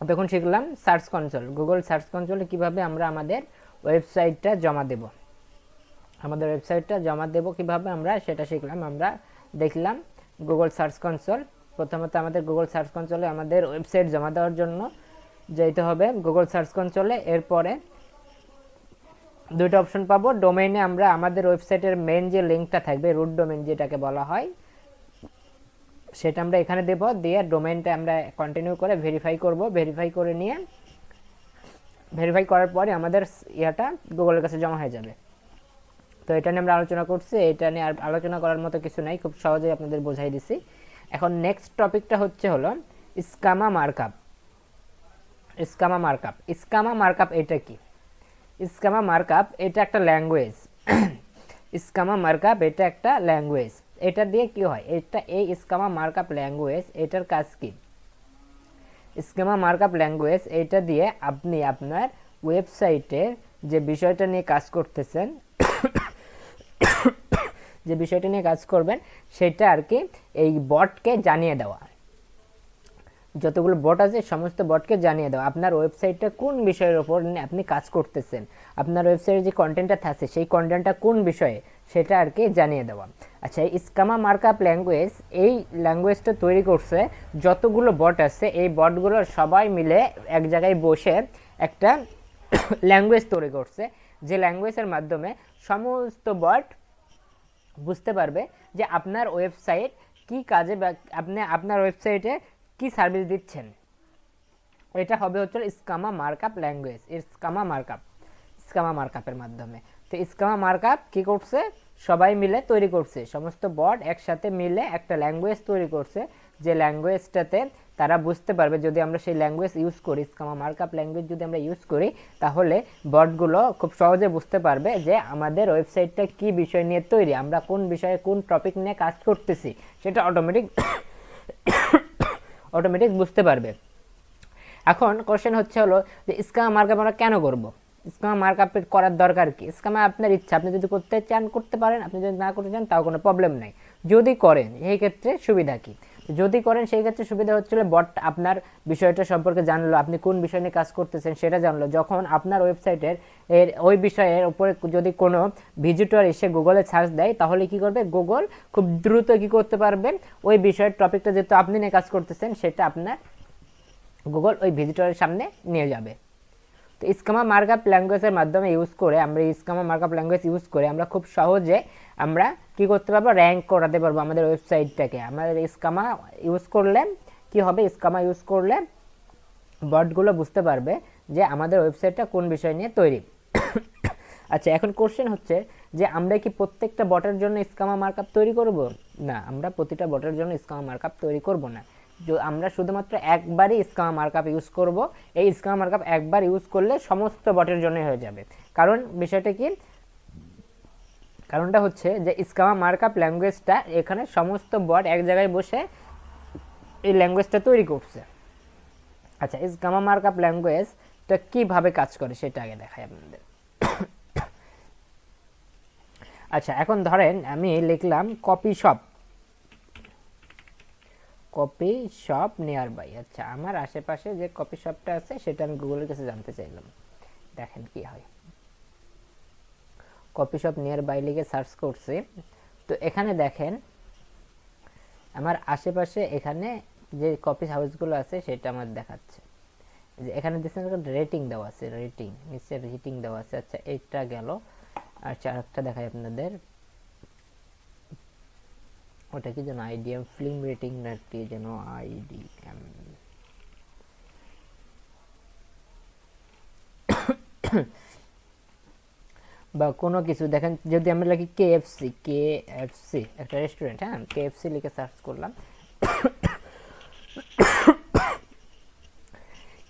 তখন শিখলাম সার্চ কনসোল, গুগল সার্চ কনসোলে কিভাবে আমরা আমাদের ওয়েবসাইটটা জমা দেব, আমাদের ওয়েবসাইটটা জমা দেব কিভাবে আমরা সেটা শিখলাম। আমরা দেখলাম গুগল সার্চ কনসোল। প্রথমত আমাদের গুগল সার্চ কনসোলে আমাদের ওয়েবসাইট জমা দেওয়ার জন্য যেতে হবে গুগল সার্চ কনসোলে। এরপরে দুটো অপশন পাবো, ডোমেইনে আমরা আমাদের ওয়েবসাইটের মেইন যে লিঙ্কটা থাকবে, রুট ডোমেইন যেটাকে বলা হয়, সেটা আমরা এখানে দেব। দিয়ে ডোমেইনটা আমরা কন্টিনিউ করে ভেরিফাই করব, ভেরিফাই করে নিয়ে ভেরিফাই করার পরে আমাদের ইয়াটা গুগলের কাছে জমা হয়ে যাবে। তো এটা নিয়ে আমরা আলোচনা করছি, এটা নিয়ে আর আলোচনা করার মতো কিছু নাই, খুব সহজেই আপনাদের বোঝাই দিছি। এখন নেক্সট টপিকটা হলো স্কামা মার্কআপ। স্কামা মার্কআপ, স্কামা মার্কআপ এটা কি? স্কামা মার্কআপ এটা একটা ল্যাঙ্গুয়েজ। স্কামা মার্কআপ এটা একটা ল্যাঙ্গুয়েজ। এটা দিয়ে কি হয়, এটা এই স্কামা মার্কআপ ল্যাঙ্গুয়েজ, এটার কাজ কি? স্কিমা মার্কআপ ল্যাঙ্গুয়েজ এটা দিয়ে আপনি আপনার ওয়েবসাইটে যে বিষয়টা নিয়ে কাজ করতেছেন যে বিষয়টা নিয়ে কাজ করবেন সেটা আর কি এই বটকে জানিয়ে দেওয়া, যতগুলো বট আছে সমস্ত বটকে জানিয়ে দেওয়া আপনার ওয়েবসাইটটা কোন বিষয়ের ওপর আপনি কাজ করতেছেন, আপনার ওয়েবসাইটে যে কন্টেন্টটা থাকছে সেই কন্টেন্টটা কোন বিষয়ে সেটা আর কি জানিয়ে দেওয়া। আচ্ছা, এই স্কিমা মার্কআপ ল্যাঙ্গুয়েজ, এই ল্যাঙ্গুয়েজটা তৈরি করছে যতগুলো বট আছে এই বটগুলো সবাই মিলে এক জায়গায় বসে একটা ল্যাঙ্গুয়েজ তৈরি করছে, যে ল্যাঙ্গুয়েজের মাধ্যমে সমস্ত বট বুঝতে পারবে যে আপনার ওয়েবসাইট কি কাজে বা আপনি আপনার ওয়েবসাইটে কি সার্ভিস দিচ্ছেন। এটা হবে হচ্ছে স্কিমা মার্কআপ ল্যাঙ্গুয়েজ, স্কিমা মার্কআপের মাধ্যমে। তো স্কিমা মার্কআপ কি করছে, সবাই মিলে তৈরি করছে, সমস্ত বট একসাথে মিলে একটা ল্যাঙ্গুয়েজ তৈরি করছে, যে ল্যাঙ্গুয়েজটাতে তারা বুঝতে পারবে যদি আমরা সেই ল্যাঙ্গুয়েজ ইউজ করি, স্কিমা মার্কআপ ল্যাঙ্গুয়েজ যদি আমরা ইউজ করি তাহলে বটগুলো খুব সহজে বুঝতে পারবে যে আমাদের ওয়েবসাইটটা কি বিষয় নিয়ে তৈরি, আমরা কোন বিষয়ে কোন টপিক নিয়ে কাজ করতেছি, সেটা অটোমেটিক বুঝতে পারবে। এখন কোশ্চেন হচ্ছে হলো যে স্কিমা মার্কআপ আমরা কেন করব, স্কিমা মার্কআপ করার দরকার কি? স্কিমা আপনার ইচ্ছা, আপনি যদি করতে চান করতে পারেন, আপনি যদি না করতে চান তাও কোনো প্রবলেম নাই। যদি করেন সেই ক্ষেত্রে সুবিধা কি? যদি করেন সেই ক্ষেত্রে সুবিধা হচ্ছিল বট আপনার বিষয়টা সম্পর্কে জানলো, আপনি কোন বিষয় নিয়ে কাজ করতেছেন সেটা জানলো। যখন আপনার ওয়েবসাইটের ওই বিষয়ের উপরে যদি কোনো ভিজিটর এসে গুগলে সার্চ দেয় তাহলে কি করবে, গুগল খুব দ্রুত কি করতে পারবে, ওই বিষয়ের টপিকটা যেহেতু আপনি নিয়ে কাজ করতেছেন সেটা আপনার গুগল ওই ভিজিটরের সামনে নিয়ে যাবে। তো স্কিমা মার্কআপ ল্যাঙ্গুয়েজের মাধ্যমে ইউজ করে আমরা স্কিমা মার্কআপ ল্যাঙ্গুয়েজ ইউজ করে আমরা খুব সহজে আমরা কি করতে পারবো, র্যাঙ্ক করাতে পারবো আমাদের ওয়েবসাইটটাকে। আমাদের স্কিমা ইউজ করলে কি হবে, স্কিমা ইউজ করলে বটগুলো বুঝতে পারবে যে আমাদের ওয়েবসাইটটা কোন বিষয় নিয়ে তৈরি। আচ্ছা, এখন কোশ্চেন হচ্ছে যে আমরা কি প্রত্যেকটা বটের জন্য স্কিমা মার্কআপ তৈরি করব? না, আমরা প্রতিটা বটের জন্য স্কিমা মার্কআপ তৈরি করব না। আমরা শুধুমাত্র একবারই স্কিমা মার্কআপ ইউজ করব। এই স্কিমা মার্কআপ একবার ইউজ করলে সমস্ত বটের জন্য হয়ে যাবে। কারণ বিষয়টা কি, কারণটা হচ্ছে যে স্কিমা মার্কআপ ল্যাঙ্গুয়েজটা এখানে সমস্ত বট এক জায়গায় বসে এই ল্যাঙ্গুয়েজটা তৈরি করছে। আচ্ছা, স্কিমা মার্কআপ ল্যাঙ্গুয়েজটা কিভাবে কাজ করে সেটা আগে দেখাই আপনাদের। আচ্ছা, এখন ধরেন আমি লিখলাম কপি শপ নিয়ার বাই। আচ্ছা, আমার আশেপাশে যে কপি শপটা আছে সেটা আমি গুগলের কাছে জানতে চাইলাম, দেখেন কি হয়। কপি শপ নিয়ার বাই লিখে সার্চ করছি, তো এখানে দেখেন আমার আশেপাশে এখানে যে কপি হাউসগুলো আছে সেটা আমার দেখাচ্ছে, যে এখানে দেখছেন রেটিং দেওয়া আছে, নিচে রেটিং দেওয়া আছে। আচ্ছা, এইটা গেল। আচ্ছা, আরেকটা দেখাই আপনাদের, ওটা কি যেন আইডিএম ফিল্ম রেটিং না কি যেন আইডিএম, বা কোনো কিছু দেখেন, যদি আমরা লিখি কেএফসি একটা রেস্টুরেন্ট, হ্যাঁ কেএফসি লিখে সার্চ করলাম,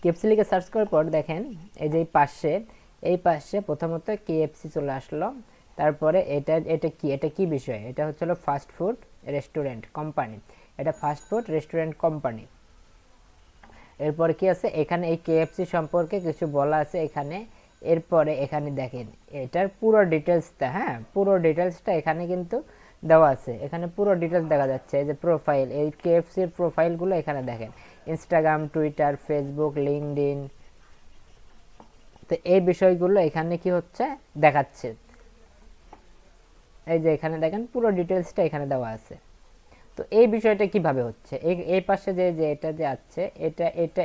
কেএফসি লিখে সার্চ করার পর দেখেন এই যে এই পাশে প্রথমত কেএফসি চলে আসলো। তারপরে এটা কি বিষয়, এটা হচ্ছে ফাস্ট ফুড রেস্টুরেন্ট কোম্পানি, এটা ফাস্ট ফুড রেস্টুরেন্ট কোম্পানি। এরপর কি আছে, এখানে এই কেএফসি সম্পর্কে কিছু বলা আছে এখানে। এরপরে এখানে দেখেন এটার পুরো ডিটেলসটা, হ্যাঁ পুরো ডিটেলসটা এখানে কিন্তু দেওয়া আছে, এখানে পুরো ডিটেলস দেখা যাচ্ছে। এই যে প্রোফাইল, এই কেএফসির প্রোফাইলগুলো এখানে দেখেন, ইনস্টাগ্রাম, টুইটার, ফেসবুক, লিঙ্কডইন, তো এই বিষয়গুলো এখানে কি হচ্ছে দেখাচ্ছে। এই যে এখানে দেখেন পুরো ডিটেলসটা এখানে দেওয়া আছে। তো এই বিষয়টা কিভাবে হচ্ছে, এই পাশে যে এটা যে আছে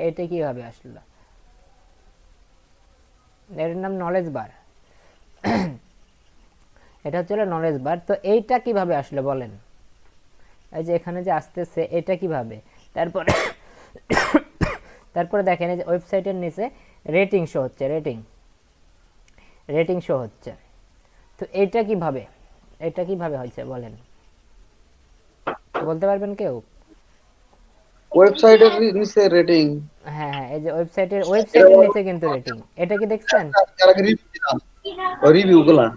এটা কিভাবে আসলো, এর নাম নলেজ বার, এটা হচ্ছে নলেজ বার। তো এইটা কিভাবে আসলো বলেন, এই যে এখানে যে আসতেছে এটা কিভাবে। তারপরে দেখেন এই যে ওয়েবসাইটের নিচে রেটিং শো হচ্ছে, রেটিং শো হচ্ছে। তো এটা কিভাবে হয়েছে বলেন, বলতে পারবেন কেউ? ওয়েবসাইটের নিচে রেটিং, হ্যাঁ, এই যে ওয়েবসাইটের নিচে কিন্তু রেটিং, এটা কি দেখছেন? রিভিউ গুলা,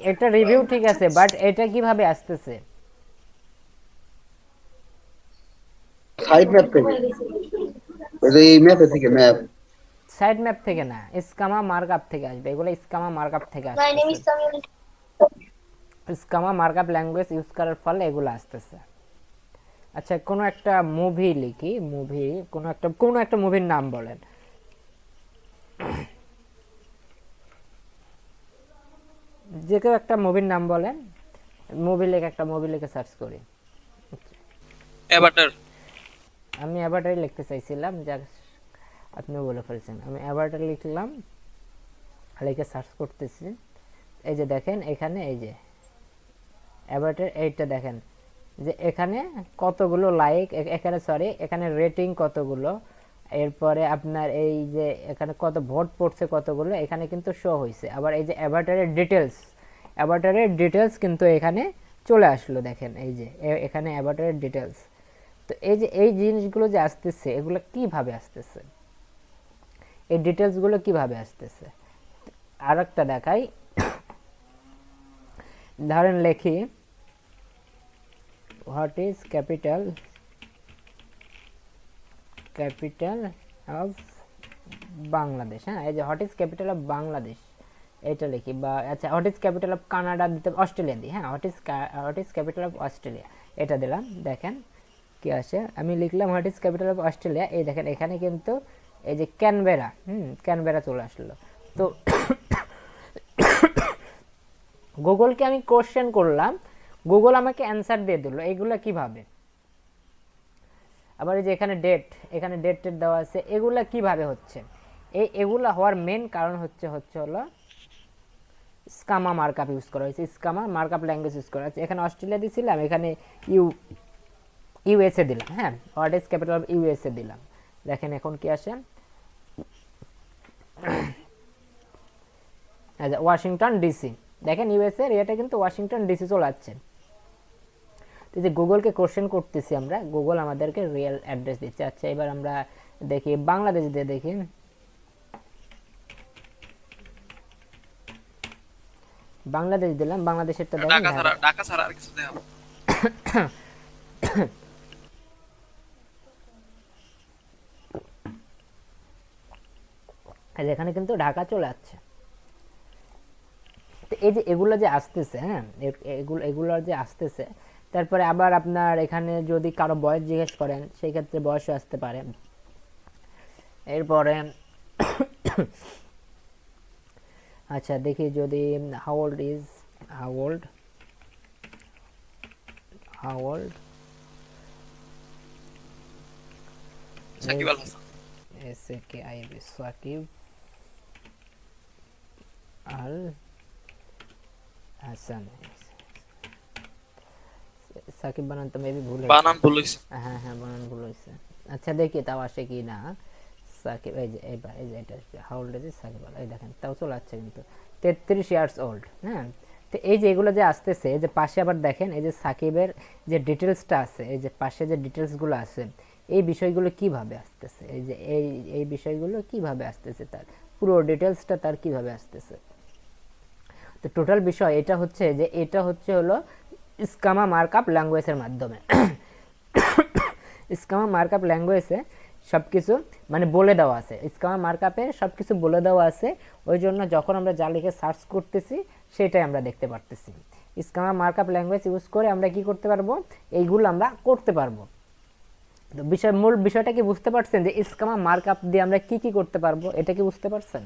এটা রিভিউ ঠিক আছে, বাট এটা কিভাবে আসতেছে? সাইট ম্যাপ থেকে। ওই যে এই ম্যাপে থেকে ম্যাপ। সাইড ম্যাপ থেকে না, স্কামা মার্কআপ থেকে আসবে, এগুলো স্কামা মার্কআপ থেকে আসতেছে, স্কামা মার্কআপ ল্যাঙ্গুয়েজ ইউজ করার ফলে এগুলো আসতেছে। আচ্ছা কোনো একটা মুভি লিখি, মুভি কোনো একটা মুভির নাম বলেন। যে কেউ একটা মুভির নাম বলেন, একটা মুভি লিখে সার্চ করি। অ্যাভাটার। আমি অ্যাভাটারই লিখতে চাইছিলাম, যাক আপনি বলে ফেলছেন। আমি অ্যাভাটার লিখলাম, লিখে সার্চ করতেছি। এই যে দেখেন এখানে, এই যে অ্যাভাটার, এইটা দেখেন যে এখানে কতগুলো লাইক, এখানে সরি এখানে রেটিং কতগুলো, এরপরে আপনার এই যে এখানে কত ভোট পড়ছে কতগুলো, এখানে কিন্তু শো হয়েছে। আবার এই যে অ্যাভাটারের ডিটেলস কিন্তু এখানে চলে আসলো, দেখেন এই যে এখানে অ্যাভাটারের ডিটেলস। তো এই যে এই জিনিসগুলো যে আসতেছে, এগুলো কিভাবে আসতেছে, এই ডিটেলসগুলো কিভাবে আসতেছে আর একটা দেখাই। ধরেন লেখি what is capital of Bangladesh. হ্যাঁ, এই যে what is capital of Bangladesh এটা লিখি, বা আচ্ছা what is capital of Canada দিতে, অস্ট্রেলিয়া দিই। হ্যাঁ, what is capital of Australia এটা দিলাম, দেখেন কি আসে। আমি লিখলাম what is capital of Australia, এই দেখেন এখানে কিন্তু এই যে ক্যানবেরা চলে আসলো। তো গুগলকে আমি কোশ্চেন করলাম, গুগল আমাকে অ্যান্সার দিয়ে দিল। এইগুলা কিভাবে? আবার এই যে এখানে ডেট দেওয়া আছে, এগুলা কিভাবে হচ্ছে? এগুলা হওয়ার মেন কারণ হলো স্কামা মার্কআপ ইউজ করা হয়েছে, স্কামা মার্কআপ ল্যাঙ্গুয়েজ ইউজ করা হয়েছে। এখানে অস্ট্রেলিয়া দিছিলাম, এখানে ইউএসএ দিলাম। হ্যাঁ, what is capital of USA দিলাম। দেখেন এখন কি আসে, ওয়াশিংটন ডিসি। দেখেন ইউএসএ এর এটা কিন্তু ওয়াশিংটন ডিসি চলে যাচ্ছে। তো যে গুগলকে কোশ্চেন করতেছি আমরা, গুগল আমাদেরকে রিয়েল অ্যাড্রেস দিচ্ছে। আচ্ছা এবার আমরা দেখি বাংলাদেশ দিয়ে দেখি। বাংলাদেশ দিলাম, বাংলাদেশেরটা দেখেন ঢাকা ছাড়া আর কিছু দেখাবো। এখানে কিন্তু ঢাকা চলে যাচ্ছে। তো এই যে এগুলো যে আসতেছে, হ্যাঁ এগুলো যে আসতেছে, তারপরে আবার আপনার এখানে যদি কারো বয়স জিজ্ঞেস করেন, সেই ক্ষেত্রে বয়সও আসতে পারে। এরপরে আচ্ছা দেখি যদি how old Shakib Al Hasan. SAKIB Shakib Al Hasan. Shakib বানান তো মেবি ভুল হয়েছে, বানান ভুল হইছে। হ্যাঁ বানান ভুল হয়েছে। আচ্ছা দেখি তাও আসে কি না। সাকিব এই যে এটা how old is Shakib Al, এই দেখেন তাও চলে আসছে কিন্তু 33 ইয়ার্স ওল্ড। হ্যাঁ, তো এই যে এগুলো যে আসতেছে, এই যে পাশে আবার দেখেন এই যে সাকিবের যে ডিটেলসটা আছে, এই যে পাশে যে ডিটেলসগুলো আছে, এই বিষয়গুলো কিভাবে আসতেছে, এই যে এই বিষয়গুলো কিভাবে আসতেছে, তার পুরো ডিটেলসটা তার কিভাবে আসতেছে। তো টোটাল বিষয় এটা হচ্ছে যে এটা হলো স্কামা মার্কআপ ল্যাঙ্গুয়েজের মাধ্যমে। স্কামা মার্কআপ ল্যাঙ্গুয়েজে সবকিছু মানে বলে দেওয়া আছে, স্কামা মার্কআপে সবকিছু বলে দেওয়া আছে। ওই জন্য যখন আমরা যা লিখে সার্চ করতেছি সেটাই আমরা দেখতে পারতেছি। স্কামা মার্কআপ ল্যাঙ্গুয়েজ ইউজ করে আমরা কি করতে পারবো, এইগুলো আমরা করতে পারবো। তো মূল বিষয়টা কি বুঝতে পারছেন যে স্কামা মার্কআপ দিয়ে আমরা কি কি করতে পারবো, এটা কি বুঝতে পারছেন?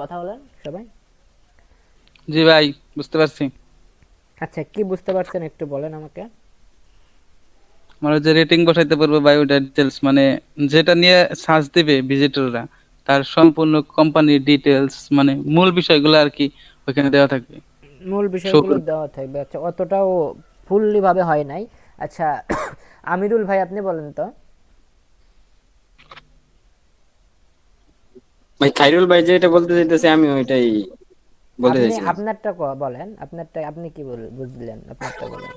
কথা বলেন সবাই। জি ভাই বুঝতে পারছি। আচ্ছা কি বুঝতে পারছেন একটু বলেন আমাকে। মানে যে রেটিং বসাইতে পারবো ভাই, ওটা ডিটেলস মানে যেটা নিয়ে সার্চ দিবে ভিজিটররা, তার সম্পূর্ণ কোম্পানির ডিটেলস মানে মূল বিষয়গুলো আর কি ওখানে দেওয়া থাকবে, মূল বিষয়গুলো দেওয়া থাকবে। আচ্ছা অতটাও ফুললি ভাবে হয় নাই। আচ্ছা আমিরুল ভাই আপনি বলেন তো। ভাই খাইরুল ভাই যেটা বলতে চাইতেছে আমি ওইটাই বলতে আপনি চাইছিলাম। আপনারটা বলেন, আপনারটা আপনি কি বুঝলেন, আপনারটা বলেন।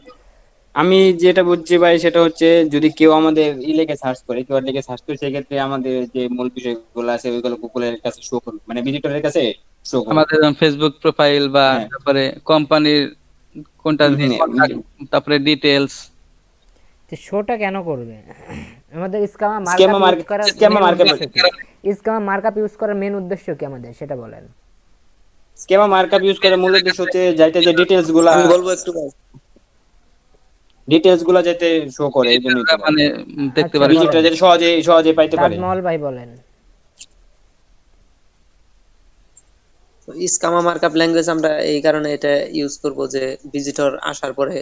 আমি যেটা বুঝছি ভাই সেটা হচ্ছে যদি কেউ আমাদের লিখে সার্চ করে, কেউ লিখে সার্চ করে, সেক্ষেত্রে আমাদের যে মূল বিষয়গুলো আছে ওইগুলো গুগলের কাছে শো করবে, মানে ভিজিটরের কাছে শো করবে। আমাদের ফেসবুক প্রোফাইল বা হ্যাঁ তারপরে কোম্পানির কোনটা হুম, contact, তারপরে ডিটেলস। তো শোটা কেন করবে? আমাদের স্কামা মার্কআপ স্কেমা ইউজ মার্কেট, করার স্কেমা মেন মার্কেট, উদ্দেশ্য কি? স্কামা মার্কআপ ইউজ করার মেন উদ্দেশ্য কি আমাদের সেটা বলেন। স্কেমা মার্কআপ ইউজ করার মূল উদ্দেশ্য হচ্ছে যাতে যে আমি বলবো একটু ভাই। ডিটেলস গুলা যাতে শো করে, এই জন্যই ভিজিটররা তো ভাই। মানে দেখতে আচ্ছা পারে বলেন, ভিজিটর যাতে সহজে সহজে পাইতে পারে। তাজমহল ভাই বলেন। তো স্কামা মার্কআপ ল্যাঙ্গুয়েজ আমরা এই কারণে এটা ইউজ করব যে ভিজিটর আসার পরে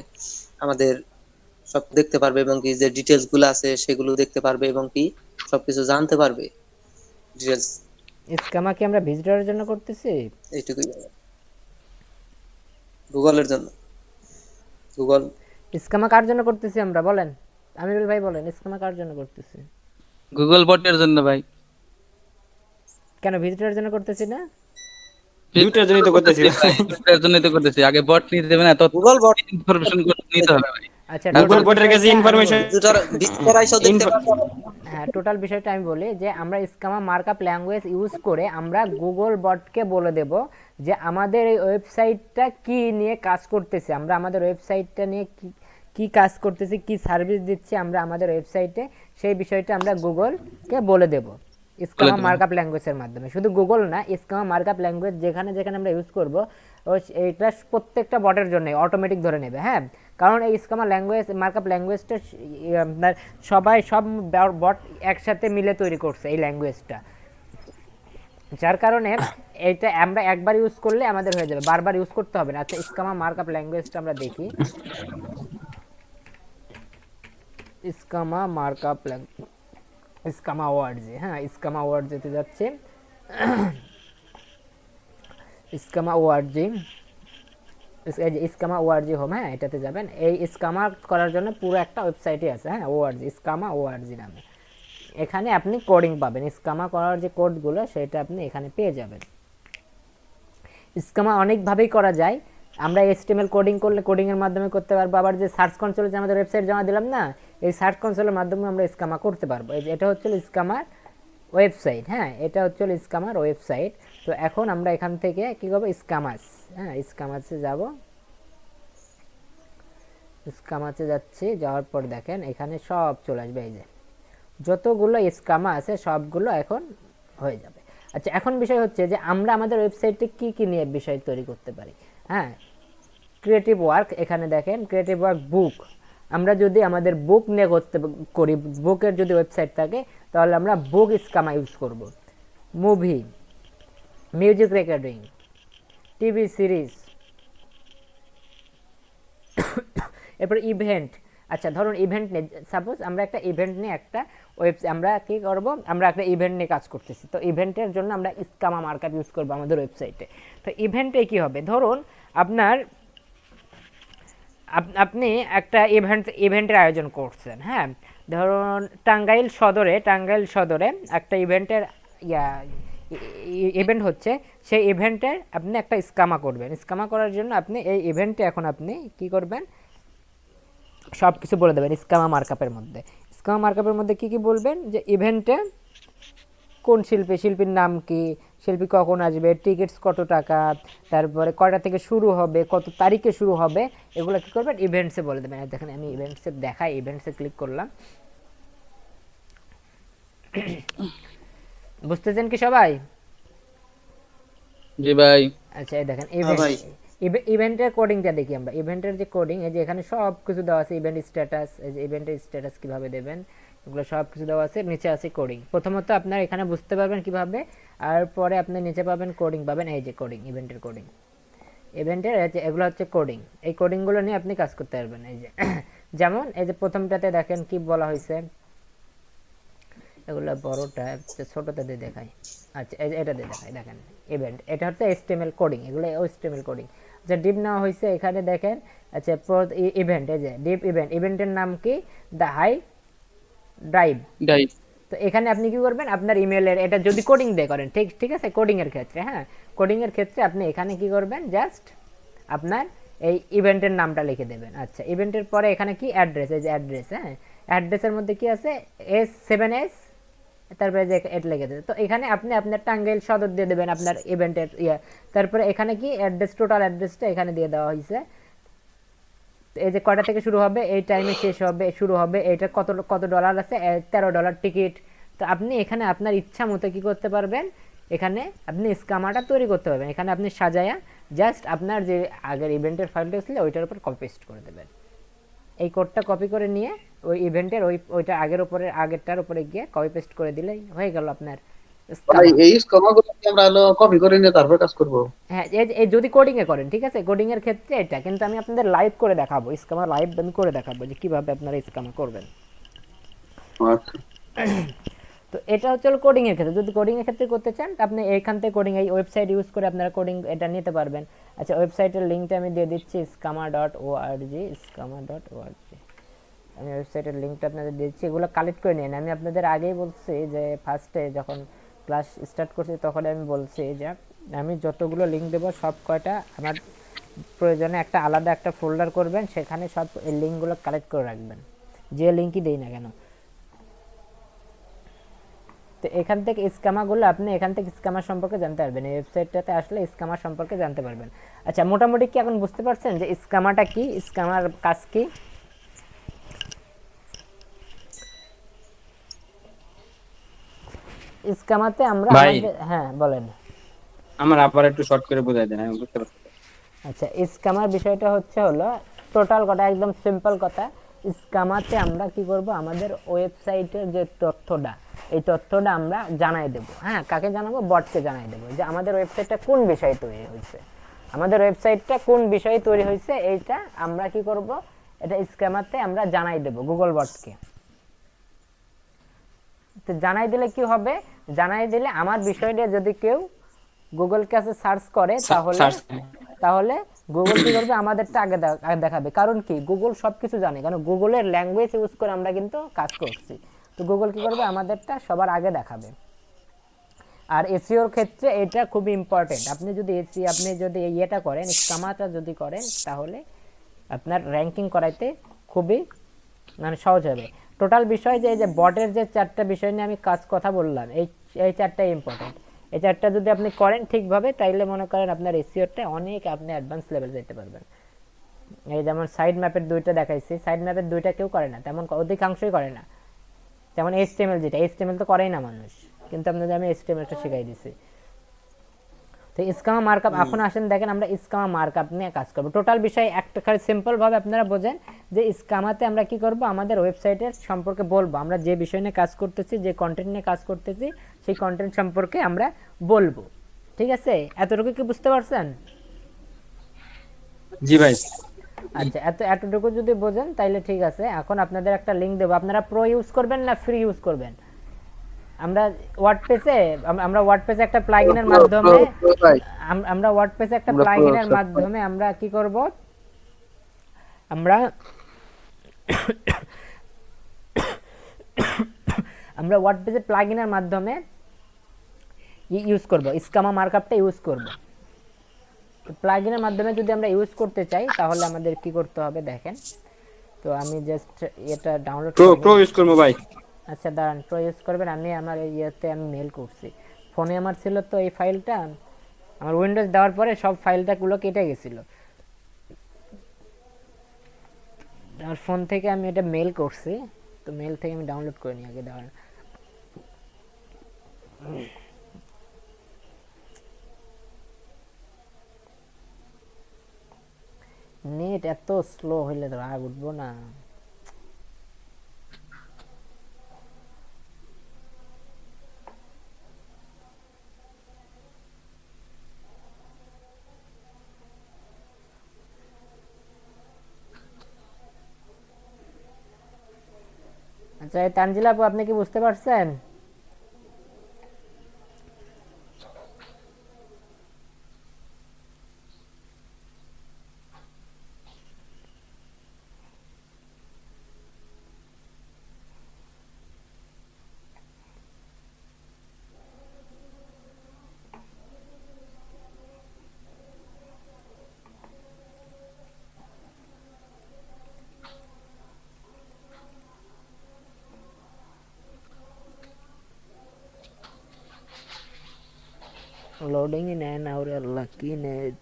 আমাদের সব দেখতে পারবে এবং কি যে ডিটেলস গুলো আছে সেগুলো দেখতে পারবে এবং কি সবকিছু জানতে পারবে ডিটেলস। স্কামা কি আমরা ভিজিটরের জন্য করতেছি? এইটুকুই। গুগলের জন্য। গুগল স্কামা কার জন্য করতেছি আমরা বলেন, আমিরুল ভাই বলেন, স্কামা কার জন্য করতেছি? গুগল বটের জন্য ভাই। কেন ভিজিটরের জন্য করতেছি না? দুইটার জন্যই তো করতেছি ভাই। ভিজিটরের জন্যই তো করতেছি, আগে বট নিতে দেবে না, তত গুগল বট ইনফরমেশন নিতে হবে ভাই। আচ্ছা গুগল টোটাল বটের কাছে বিষয়টা আমি ইনফরমেশন, বলি। ভিজিটর আইসা দেখতে পারবে। হ্যাঁ, টোটাল বিষয়টা আমি বলি যে আমরা স্কামা মার্কআপ ল্যাঙ্গুয়েজ ইউজ করে আমরা গুগল বটকে বলে দেব যে আমাদের এই ওয়েবসাইটটা কি নিয়ে কাজ করতেছে, আমরা আমাদের ওয়েবসাইটটা নিয়ে কি কি কাজ করতেছি, কি সার্ভিস দিচ্ছি আমরা আমাদের ওয়েবসাইটে, সেই বিষয়টা আমরা গুগলকে বলে দেব স্কামা মার্কআপ ল্যাঙ্গুয়েজের মাধ্যমে। শুধু গুগল না, স্কামা মার্কআপ ল্যাঙ্গুয়েজ যেখানে যেখানে আমরা ইউজ করব এইটা প্রত্যেকটা বটের জন্য অটোমেটিক ধরে নেবে। হ্যাঁ, কারণ এই স্কামা ল্যাঙ্গুয়েজ মার্কআপ ল্যাঙ্গুয়েজটা সব বট একসাথে মিলে তৈরি করছে এই ল্যাঙ্গুয়েজটা, যার কারণে এইটা আমরা একবার ইউজ করলে আমাদের হয়ে যাবে, বারবার ইউজ করতে হবে না। আচ্ছা স্কামা মার্কআপ ল্যাঙ্গুয়েজটা আমরা দেখি। স্কামা মার্কআপ স্কামা ওয়ার্ডস, হ্যাঁ স্কামা ওয়ার্ড যেতে যাচ্ছে, স্কামা ওয়ার্ডজি, স্কামা ওআরজি হোম, হ্যাঁ এটাতে যাবেন। এই স্কামা করার জন্য পুরো একটা ওয়েবসাইটই আছে, হ্যাঁ ওআরজি, স্কামা ওআরজি নামে। এখানে আপনি কোডিং পাবেন, স্কামা করার যে কোডগুলো সেটা আপনি এখানে পেয়ে যাবেন। স্কামা অনেকভাবেই করা যায়, আমরা এসটিএমএল কোডিং করলে কোডিংয়ের মাধ্যমে করতে পারবো, আবার যে সার্চ কনসোলে যে আমাদের ওয়েবসাইট জমা দিলাম না, এই সার্চ কনসোলের মাধ্যমে আমরা স্কামা করতে পারবো। এটা হচ্ছে স্কামার ওয়েবসাইট, হ্যাঁ এটা হচ্ছে স্কামার ওয়েবসাইট। তো এখন আমরা এখান থেকে কি করবো, স্কামাস, হ্যাঁ স্কামাসে যাব, স্কামাসে যাচ্ছি, যাওয়ার পর দেখেন এখানে সব চলে আসবে, এই যে যতগুলো স্কামা আছে সবগুলো এখন হয়ে যাবে। আচ্ছা এখন বিষয় হচ্ছে যে আমরা আমাদের ওয়েবসাইটে কি কি নিয়ে বিষয় তৈরি করতে পারি। হ্যাঁ, ক্রিয়েটিভ ওয়ার্ক, এখানে দেখেন ক্রিয়েটিভ ওয়ার্ক বুক, আমরা যদি আমাদের বুক নিয়ে করতে করি, বুকের যদি ওয়েবসাইট থাকে তাহলে আমরা বুক স্কামা ইউজ করব। Movie, music recording, TV series, এরপর ইভেন্ট। আচ্ছা ধরুন ইভেন্ট নিয়ে, সাপোজ আমরা একটা ইভেন্ট নিয়ে একটা আমরা কি করব, আমরা একটা ইভেন্ট নিয়ে কাজ করতেছি, তো ইভেন্টের জন্য আমরা স্কামা মার্কআপ ইউজ করব আমাদের ওয়েবসাইটে। তো ইভেন্টে কি হবে, ধরুন আপনার আপনি একটা ইভেন্টের আয়োজন করছেন, হ্যাঁ ধরুন টাঙ্গাইল সদরে একটা ইভেন্টের ইভেন্ট হচ্ছে, সেই ইভেন্টের আপনি একটা স্কামা করবেন। স্কামা করার জন্য আপনি এই ইভেন্টে এখন আপনি কি করবেন, সব কিছু বলে দেবেন স্কামা মার্কআপের মধ্যে। স্কামা মার্কআপের মধ্যে কি কি বলবেন, যে ইভেন্টে কোন শিল্পীর নাম কি, শিল্পী কখন আসবে, টিকিটস কত টাকা, তারপরে কয়টা থেকে শুরু হবে, কত তারিখে শুরু হবে, এগুলো কি করবেন ইভেন্টসে বলে দেবেন। দেখেন আমি ইভেন্টসে দেখাই, ইভেন্টসে ক্লিক করলাম, বুঝতেছেন কি সবাই? জি ভাই। আচ্ছা এই দেখেন ভাই। ইভেন্টের কোডিংটা দেখি আমরা। ইভেন্টের যে কোডিং, এই যে এখানে সব কিছু দেওয়া আছে, ইভেন্ট স্ট্যাটাস, এই যে ইভেন্টের স্ট্যাটাস কিভাবে দেবেন এগুলো সব কিছু দেওয়া আছে, নিচে আছে কোডিং। প্রথমত আপনার এখানে বুঝতে পারবেন কিভাবে, আর পরে আপনি নিচে পাবেন কোডিং পাবেন, এই যে কোডিং, ইভেন্টের কোডিং, ইভেন্টের এগুলো হচ্ছে কোডিং। এই কোডিংগুলো নিয়ে আপনি কাজ করতে পারবেন। এই যে যেমন এই যে প্রথমটাতে দেখেন কি বলা হয়েছে, এগুলো বড়টা ছোটটা দিয়ে দেখাই। আচ্ছা এটা দিয়ে দেখাই, দেখেন ইভেন্ট, এটা হচ্ছে HTML কোডিং, এগুলো HTML কোডিং। আচ্ছা ডিপ নেওয়া হয়েছে, এখানে দেখেন আচ্ছা ইভেন্ট, এই যে ডিপ ইভেন্টের নাম কি, দ্য হাই ড্রাইভ। তো এখানে আপনি কি করবেন, আপনার ইমেলের, এটা যদি কোডিং দিয়ে করেন ঠিক আছে, কোডিং এর ক্ষেত্রে, হ্যাঁ কোডিং এর ক্ষেত্রে আপনি এখানে কি করবেন, জাস্ট আপনার এই ইভেন্টের নামটা লিখে দেবেন। আচ্ছা ইভেন্টের পরে এখানে কি অ্যাড্রেস, এই যে অ্যাড্রেস, হ্যাঁ অ্যাড্রেসের মধ্যে কি আছে S7S, তারপরে যে এটা লিখে দেবেন। তো এখানে আপনি আপনার টাঙ্গাইল সদর দিয়ে দেবেন আপনার ইভেন্টের তারপরে এখানে কি অ্যাড্রেস, টোটাল অ্যাড্রেসটা এখানে দিয়ে দেওয়া হয়েছে, তো এই যে কয়টা থেকে শুরু হবে, এই টাইমে শেষ হবে, শুরু হবে, এটা কত কত ডলার আছে, $13 টিকিট। তো আপনি এখানে আপনার ইচ্ছা মতো কি করতে পারবেন, এখানে আপনি স্কামাটা তৈরি করতে পারবেন। এখানে আপনি সাজায়া জাস্ট আপনার যে আগের ইভেন্টের ফাইলটা ছিল ওইটার উপর কপি পেস্ট করে দেবেন। এই কোডটা কপি করে নিয়ে ওই ইভেন্টের ওইটা আগেরটার উপরে গিয়ে কপি পেস্ট করে দিলেই হয়ে গেল আপনার ভাই স্কামা। এই স্কমাগুলো কি আমরা হলো কপি করে নিয়ে তারপর কাজ করব? হ্যাঁ, এই যদি কোডিং এ করেন, ঠিক আছে, কোডিং এর ক্ষেত্রে এটা, কিন্তু আমি আপনাদের লাইভ করে দেখাবো, স্কামা লাইভ আমি করে দেখাবো যে কিভাবে আপনারা স্কামা করবেন। আচ্ছা তো এটা হচ্ছে কোডিং এর ক্ষেত্রে। যদি কোডিং এর ক্ষেত্রে করতে চান আপনি এইখান থেকে কোডিং এই ওয়েবসাইট ইউজ করে আপনারা কোডিং এটা নিতে পারবেন। আচ্ছা, ওয়েবসাইটের লিংকটা আমি দিয়ে দিচ্ছি, scammer.org, scammer.org। আমি ওয়েবসাইটের লিংকটা আপনাদের দিচ্ছি, এগুলো কালেক্ট করে নিন। আমি আপনাদের আগেই বলছি যে ফার্স্টে যখন ক্লাস স্টার্ট করছি তখন আমি বলছি যে আমি যতগুলো লিংক দেবো সব কয়টা আমার প্রয়োজনে একটা আলাদা একটা ফোল্ডার করবেন, সেখানে সব এই লিঙ্কগুলো কালেক্ট করে রাখবেন, যে লিঙ্কই দেই না কেন। তো এখান থেকে স্ক্যামারগুলো আপনি এখান থেকে স্ক্যামার সম্পর্কে জানতে পারবেন, এই ওয়েবসাইটটাতে আসলে স্ক্যামার সম্পর্কে জানতে পারবেন। আচ্ছা, মোটামুটি কি এখন বুঝতে পারছেন যে স্ক্যামারটা কি, স্ক্যামার কাজ কি? স্ক্যামাতে আমরা ভাই আমাদের, হ্যাঁ বলেন। আমার আবার একটু শর্ট করে বোঝাই দেন, আমি বুঝতে পারছি। আচ্ছা, স্ক্যামার বিষয়টা হলো টোটাল কথা, একদম সিম্পল কথা। স্ক্যামাতে আমরা কি করব, আমাদের ওয়েবসাইটের যে তথ্যটা, এই তথ্যটা আমরা জানাই দেব। হ্যাঁ, কাকে জানাবো? বটকে জানাই দেব যে আমাদের ওয়েবসাইটটা কোন বিষয়ে তৈরি হয়েছে, আমাদের ওয়েবসাইটটা কোন বিষয়ে তৈরি হয়েছে, এইটা আমরা কি করব, এটা স্ক্যামাতে আমরা জানাই দেব গুগল বটকে। তো জানাই দিলে কি হবে, জানাই দিলে আমার বিষয়টা যদি কেউ গুগল কাছে সার্চ করে সার্চ তাহলে গুগল কি করবে, আমাদেরটা আগে দেখাবে। কারণ কি, গুগল সবকিছু জানে, কারণ গুগলের ল্যাঙ্গুয়েজ ইউজ করে আমরা কিন্তু কাজ করছি। তো গুগল কি করবে, আমাদেরটা সবার আগে দেখাবে। আর এসইওর ক্ষেত্রে এটা খুবই ইম্পর্টেন্ট। আপনি যদি ইয়েটা করেন, স্কামাটা যদি করেন, তাহলে আপনার র্যাঙ্কিং করাইতে খুবই মানে সহজ হবে। টোটাল বিষয় যে এই যে বটের যে 4টা বিষয় নিয়ে আমি কথা বললাম, এই 4টাই ইম্পর্টেন্ট। এই 4টা যদি আপনি করেন ঠিকভাবে, তাইলে মনে করেন আপনার এসইওটা অনেক আপনি অ্যাডভান্স লেভেল যেতে পারবেন। এই যেমন সাইড ম্যাপের 2টা দেখাইছি, সাইড ম্যাপের 2টা কেউ করে না, তেমন অধিকাংশই করে না। যেমন এইচটিএমএল, যেটা এইচটিএমএল তো করেই না মানুষ, কিন্তু আপনাদের আমি এইচটিএমএলটা শিখাই দিছি। তো স্কামা মার্কআপ, এখন আসেন দেখেন আমরা স্কামা মার্কআপ নিয়ে কাজ করব। টোটাল বিষয় একটা খালি সিম্পল ভাবে আপনারা বোঝেন যে স্কামাতে আমরা কি করব, আমাদের ওয়েবসাইটের সম্পর্কে বলবো, আমরা যে বিষয় নিয়ে কাজ করতেছি, যে কন্টেন্ট নিয়ে কাজ করতেছি, সেই কন্টেন্ট সম্পর্কে আমরা বলবো। ঠিক আছে, এতটুকু কি বুঝতে পারছেন? জি ভাই। আচ্ছা, এতটুকু যদি বোঝেন তাইলে ঠিক আছে। এখন আপনাদের একটা লিংক দেবো, আপনারা প্রো ইউজ করবেন না ফ্রি ইউজ করবেন? আমরা ওয়ার্ডপ্রেসে একটা প্লাগইনের মাধ্যমে আমরা কি করব, আমরা ওয়ার্ডপ্রেসের প্লাগইনের মাধ্যমে ইউজ করব, স্কামা মার্কআপটা ইউজ করব। প্লাগইনের মাধ্যমে যদি আমরা ইউজ করতে চাই তাহলে আমাদের কি করতে হবে দেখেন। তো আমি জাস্ট এটা ডাউনলোড প্রো ইউজ করবো ভাই। আচ্ছা দাঁড়ান, প্রো ইউজ করবেন। আমি আমার ইয়েতে আমি মেল করছি, ফোনে আমার ছিল তো এই ফাইলটা, আমার উইন্ডোজ দেওয়ার পরে সব ফাইলটাগুলো কেটে গেছিল, আমার ফোন থেকে আমি এটা মেল করছি। তো মেল থেকে আমি ডাউনলোড করে নিই আগে, দাঁড়ান। নেট এত স্লো হইলে তো রাগ উঠবো না। আচ্ছা, তানজিলা আপু, আপনি কি বুঝতে পারছেন? Loading in an hour, lucky net.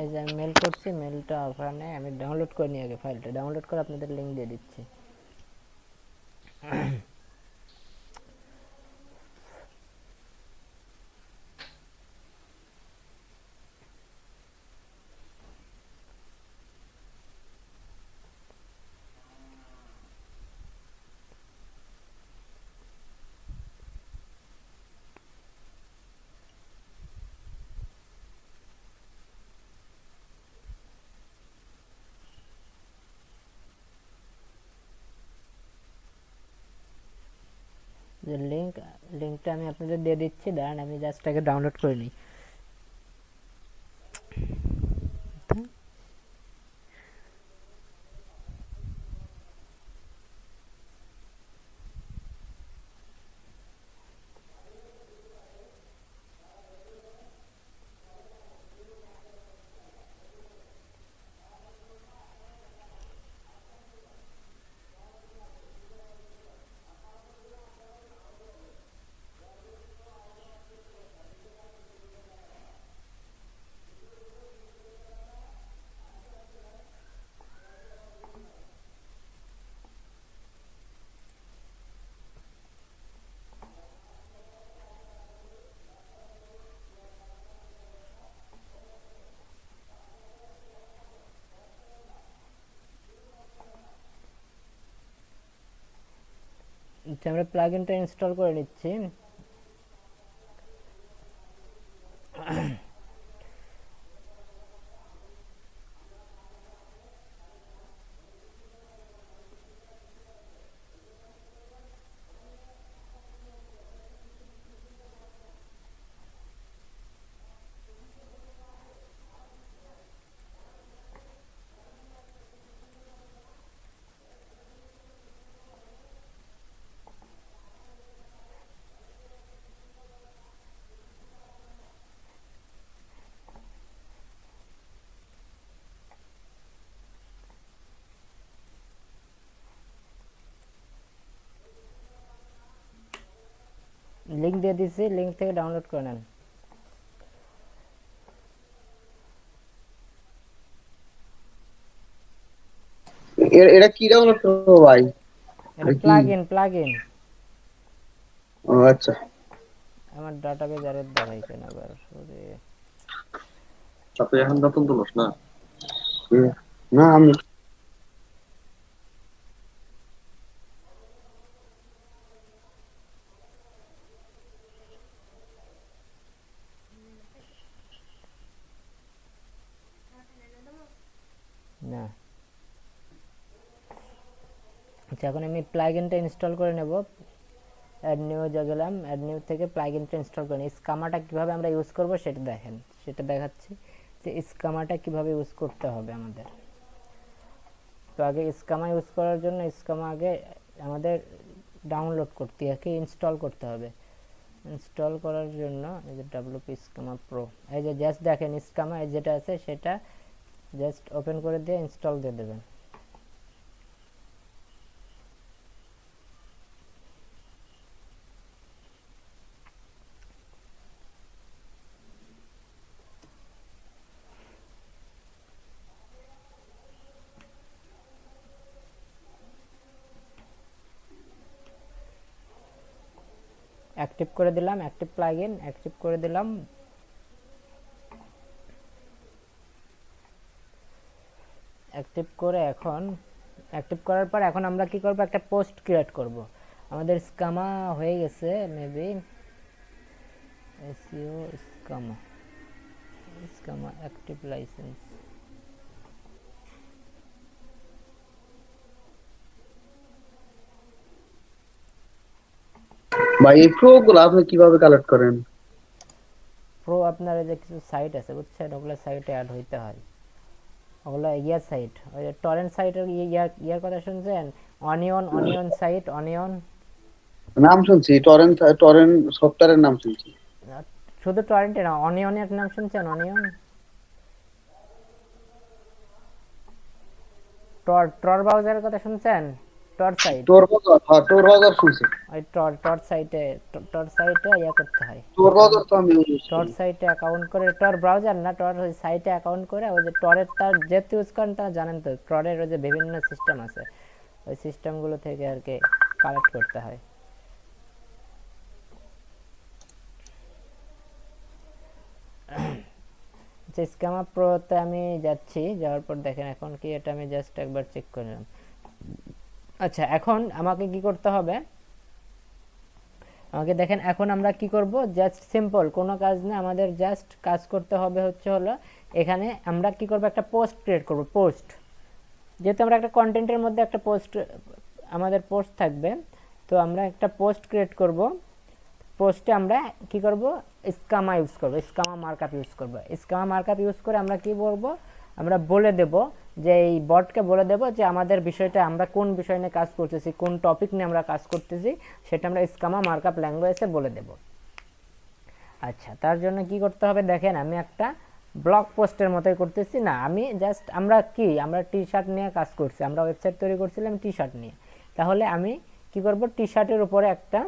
এই যে আমি মেল করছি, মেলটা ওখানে আমি ডাউনলোড করে নিয়ে আগে ফাইলটা ডাউনলোড করে আপনাদের লিংক দিয়ে দিচ্ছি। যে লিংকটা আমি আপনাদের দিয়ে দিচ্ছি, দাঁড়ান আমি জাস্ট আগে ডাউনলোড করে নিই। আচ্ছা, আমরা প্লাগইনটা ইনস্টল করে নিচ্ছি। লিংক দিয়ে দিচ্ছি, লিংক থেকে ডাউনলোড করে নেন। এটা কি ডাউনলোড করবো ভাই? এটা প্লাগইন। ও আচ্ছা, আমার ডাটাবেজ আরে দেখাই কেন আবার, সরি। তাতে এখন নতুন তুলস না? না আমি না। আচ্ছা, এখন আমি প্লাগইনটা ইনস্টল করে নেব। অ্যাড নিউ গেলাম, অ্যাড নিউ থেকে প্লাগইনটা ইনস্টল করে নিই। স্কামাটা কিভাবে আমরা ইউজ করব সেটা দেখেন, সেটা দেখাচ্ছি যে স্কামাটা কিভাবে ইউজ করতে হবে আমাদের। তো আগে স্কামা ইউজ করার জন্য স্কামা আগে আমাদের ডাউনলোড করতে হবে, ইনস্টল করতে হবে। ইনস্টল করার জন্য এই যে ডব্লিউপি স্কামা প্রো, এই যে জাস্ট দেখেন স্কামা যেটা আছে সেটা জাস্ট ওপেন করে দিয়ে ইনস্টল দিয়ে দেবেন। অ্যাক্টিভ করে দিলাম, অ্যাক্টিভ প্লাগইন অ্যাক্টিভ করে দিলাম। অ্যাক্টিভ করে এখন অ্যাক্টিভ করার পর এখন আমরা কি করব, একটা পোস্ট ক্রিয়েট করব। আমাদের স্কামা হয়ে গেছে মেবি, এসইও স্কামা অ্যাক্টিভ লাইসেন্স। ভাই এই প্রো গুলো আপনি কিভাবে কালেক্ট করেন? প্রো আপনার যে কিছু সাইট আছে বুঝছেন, ওগুলো সাইটে অ্যাড হইতে হয়। ওগুলো ইয়ার সাইট, ওই যে টরেন্ট সাইটের ইয়ার কথা শুনছেন? Onion site, onion. নাম শুনছি, টরেন্ট টরেন্ট সফটওয়্যারের নাম শুনছি। শুধু টরেন্টে না, অনিয়নের নাম শুনছেন? অনিয়ন, টর ব্রাউজারের কথা শুনছেন? টর সাইট, টোর বাজার, হ্যাঁ টোর বাজার শুনছি। ওই টর সাইটে ইয়া করতে হয়, টোর বাজার তো আমি ইউজ টর করি। সাইটে অ্যাকাউন্ট করে, টর ব্রাউজার না, টর ওই সাইটে অ্যাকাউন্ট করে ওই যে টরের, তার যেহেতু ইউজ করেন তারা জানেন তো, টরের ওই যে বিভিন্ন সিস্টেম আছে, ওই সিস্টেমগুলো থেকে আর কি কালেক্ট করতে হয়। আচ্ছা, স্ক্যামার প্রোতে আমি যাচ্ছি, যাওয়ার পর দেখেন এখন কি, এটা আমি জাস্ট একবার চেক করলাম। আচ্ছা, এখন আমাকে কি করতে হবে, আমাকে দেখেন এখন আমরা কি করব, জাস্ট সিম্পল কোনো কাজ না, আমাদের জাস্ট কাজ করতে হবে হচ্ছে হলো এখানে আমরা কি করব, একটা পোস্ট ক্রিয়েট করব। পোস্ট, যেহেতু আমরা একটা কন্টেন্টের মধ্যে একটা পোস্ট, আমাদের পোস্ট থাকবে, তো আমরা একটা পোস্ট ক্রিয়েট করব। পোস্টে আমরা কি করব, স্কামা ইউজ করব, স্কামা মার্কআপ ইউজ করব। স্কামা মার্কআপ ইউজ করে আমরা কি বলবো, আমরা বলে দেব যে এই বটকে বলে দেব যে আমাদের বিষয়টা, আমরা কোন বিষয় নিয়ে কাজ করতেছি, কোন টপিক নিয়ে আমরা কাজ করতেছি, সেটা আমরা স্কামা মার্কআপ ল্যাঙ্গুয়েজে বলে দেব। আচ্ছা, তার জন্য কি করতে হবে দেখেন, আমি একটা ব্লগ পোস্টের মতোই করতেছি না, আমি জাস্ট আমরা কি, আমরা টি শার্ট নিয়ে কাজ করছি, আমরা ওয়েবসাইট তৈরি করছিলাম টি শার্ট নিয়ে, তাহলে আমি কি করব, টি শার্টের উপরে একটা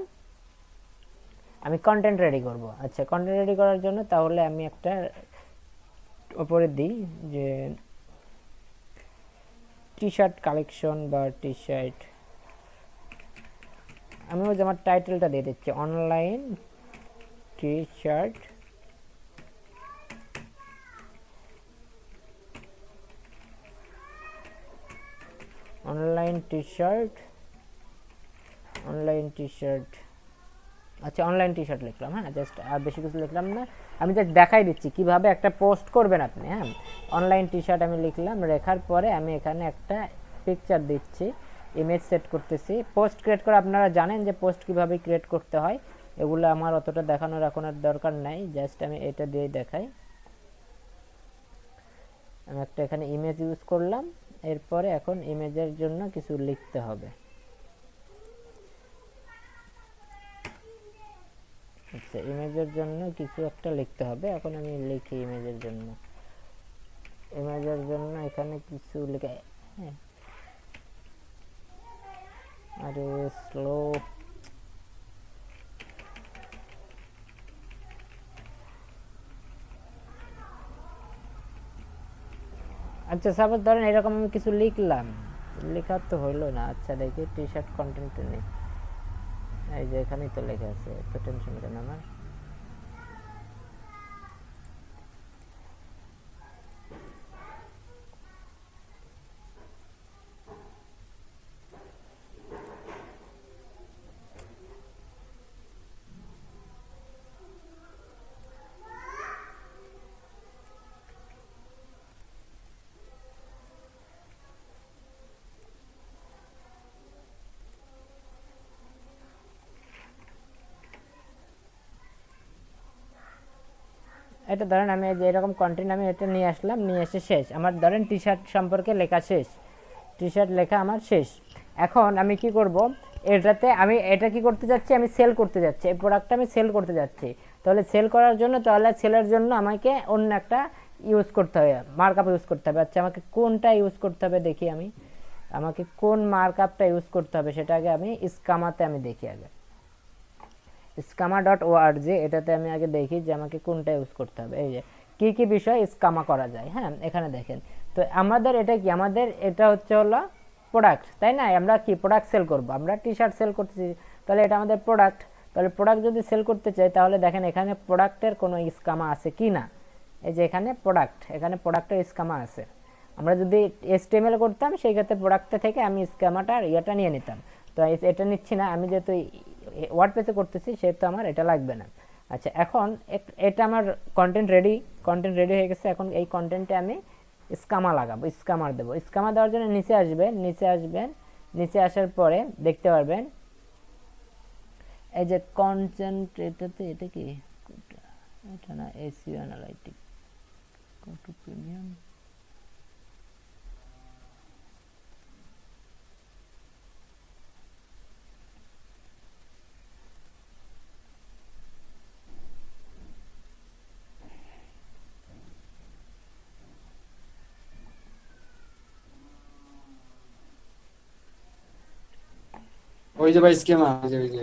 আমি কন্টেন্ট রেডি করব। আচ্ছা, কন্টেন্ট রেডি করার জন্য তাহলে আমি একটা উপরে দিই যে টি শার্ট কালেকশন বা টি শার্ট, আমি ওই যে আমার টাইটেলটা দিয়ে দিচ্ছি online T shirt, online T shirt, online T shirt. আচ্ছা, অনলাইন টি শার্ট লিখলাম, হ্যাঁ, জাস্ট আর বেশি কিছু লিখলাম না, আমি জাস্ট দেখাই দিচ্ছি কিভাবে একটা পোস্ট করবেন আপনি। হ্যাঁ, অনলাইন টি শার্ট আমি লিখলাম, লেখার পরে আমি এখানে একটা পিকচার দিচ্ছি, ইমেজ সেট করতেছি। পোস্ট ক্রিয়েট করে আপনারা জানেন যে পোস্ট কিভাবে ক্রিয়েট করতে হয়, এগুলো আমার অতটা দেখানোর এখন আর দরকার নাই, জাস্ট আমি এটা দিয়েই দেখাই। আমি একটা এখানে ইমেজ ইউজ করলাম, এরপরে এখন ইমেজের জন্য কিছু লিখতে হবে। আচ্ছা, ইমেজের জন্য কিছু একটা লিখতে হবে, এখন আমি লিখি ইমেজের জন্য, ইমেজের জন্য এখানে কিছু লিখে, হ্যাঁ, আরে স্লো, আচ্ছা সাপোজ ধরেন এরকম আমি কিছু লিখলাম, লেখার তো হইলো না। আচ্ছা দেখি টি শার্ট কন্টেন্ট নেই, এই যে এখানেই তো লেখা আছে, তো টেনশন কেন আমার। এটা ধরেন আমি যে এরকম কন্টেন্ট আমি এটা নিয়ে আসলাম, নিয়ে এসে শেষ, আমার ধরেন টি শার্ট সম্পর্কে লেখা শেষ, টি শার্ট লেখা আমার শেষ। এখন আমি কি করব, এটাতে আমি এটা কি করতে যাচ্ছি, আমি সেল করতে যাচ্ছি, এই প্রোডাক্টটা আমি সেল করতে যাচ্ছি। তাহলে সেল করার জন্য, তাহলে সেলের জন্য আমাকে অন্য একটা ইউজ করতে হবে, মার্কআপ ইউজ করতে হবে। আচ্ছা, আমাকে কোনটা ইউজ করতে হবে দেখি, আমি আমাকে কোন মার্কআপটা ইউজ করতে হবে সেটা আগে আমি স্কামাতে আমি দেখি, আগে scammer.org, এটাতে আমি আগে দেখি যে আমাকে কোনটা ইউজ করতে হবে। এই যে কি কি বিষয় স্কামা করা যায়, হ্যাঁ, এখানে দেখেন। তো আমাদের এটা কি, আমাদের এটা হচ্ছে হলো প্রোডাক্ট, তাই না, আমরা কি প্রোডাক্ট সেল করব, আমরা টি শার্ট সেল করতেছি, তাহলে এটা আমাদের প্রোডাক্ট। তাহলে প্রোডাক্ট যদি সেল করতে চাই, তাহলে দেখেন এখানে প্রোডাক্টের কোনো স্কামা আছে কি না, এই যে এখানে প্রোডাক্ট, এখানে প্রোডাক্টের স্কামা আছে। আমরা যদি HTML করতাম, সেই ক্ষেত্রে প্রোডাক্টটা থেকে আমি স্কামাটার ইয়েটা নিয়ে নিতাম, তো এটা নিচ্ছি না, আমি যেহেতু ওয়ার্ডপ্রেসে করতেছি সেহেতু আমার এটা লাগবে না। আচ্ছা, এখন এটা আমার কন্টেন্ট রেডি হয়ে গেছে। এখন এই কন্টেন্টে আমি স্কামা লাগাবো, স্কামার দেবো। স্কামা দেওয়ার জন্য নিচে আসবেন, নিচে আসার পরে দেখতে পারবেন এই যে কন্টেন্ট, এটাতে এটা কি, এটা না, SEO analytic, go to premium, ওই যে ভাই স্কেমা, ওই যে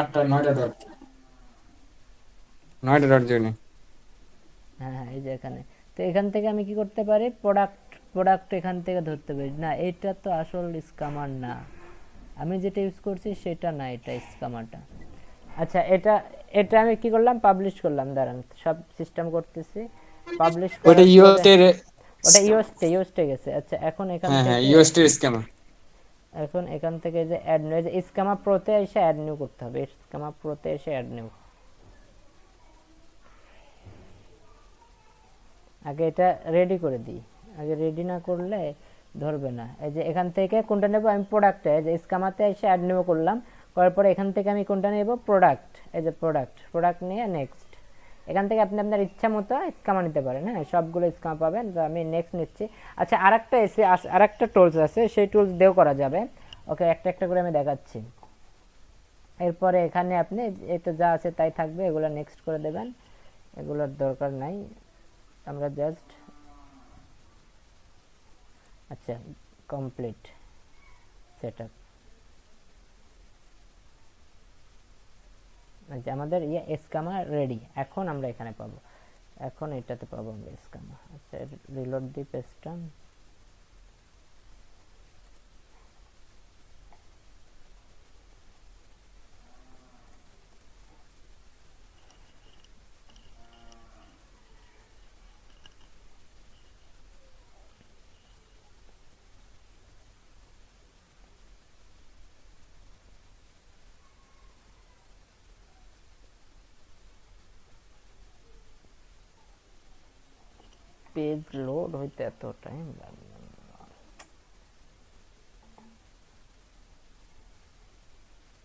8টা 9টা ডট, 9টা ডট জন্য। হ্যাঁ হ্যাঁ, এই যে এখানে। তো এখান থেকে আমি কি করতে পারি, প্রোডাক্ট প্রোডাক্ট এখান থেকে ধরতে পারি না, এটা তো আসল স্ক্যামার না, আমি যেটা ইউজ করছি সেটা না, এটা স্ক্যামারটা। আচ্ছা, এটা এটা আমি কি করলাম, পাবলিশ করলাম, দাঁড়ান সব সিস্টেম করতেছি। পাবলিশ ওইটা করার পরে ইওস্টের। ওটা ইউএসটে গেছে। আচ্ছা, এখন এখান হ্যাঁ হ্যাঁ, থেকে ইওস্টের স্কেমা। এখন এখান থেকে যে অ্যাড নিউ, যে স্ক্যামা প্রোতে এসে অ্যাড নিউ করতে হবে, স্ক্যামা প্রোতে এসে অ্যাড নিউ। আগে এটা রেডি করে দিই, আগে রেডি না করলে ধরবে না। এই যে এখান থেকে কোনটা নেব আমি, প্রোডাক্টে, এই যে স্ক্যামাতে এসে অ্যাড নিউ করলাম, করার পরে এখান থেকে আমি কোনটা নেব, প্রোডাক্ট। এই যে প্রোডাক্ট নিয়ে নেক্সট। এখান থেকে আপনি আপনার ইচ্ছা মতো স্ক্যামা নিতে পারেন, হ্যাঁ সবগুলো স্ক্যাম পাবেন। তো আমি নেক্সট নিচ্ছি। আচ্ছা, আরেকটা টুলস আছে, সেই টুলস দিয়েও করা যাবে। ওকে, একটা একটা করে আমি দেখাচ্ছি। এরপরে এখানে আপনি এটা যা আছে তাই থাকবে, এগুলো নেক্সট করে দেবেন, এগুলোর দরকার নাই, আমরা জাস্ট, আচ্ছা কমপ্লিট সেটআপ। আচ্ছা, আমাদের স্ক্যামা রেডি, এখন আমরা এখানে পাবো, এখন এটাতে পাবো আমরা স্ক্যামা। আচ্ছা, রিলোড দি পেজটা। পেজ লোড হইতে এত টাইম লাগে।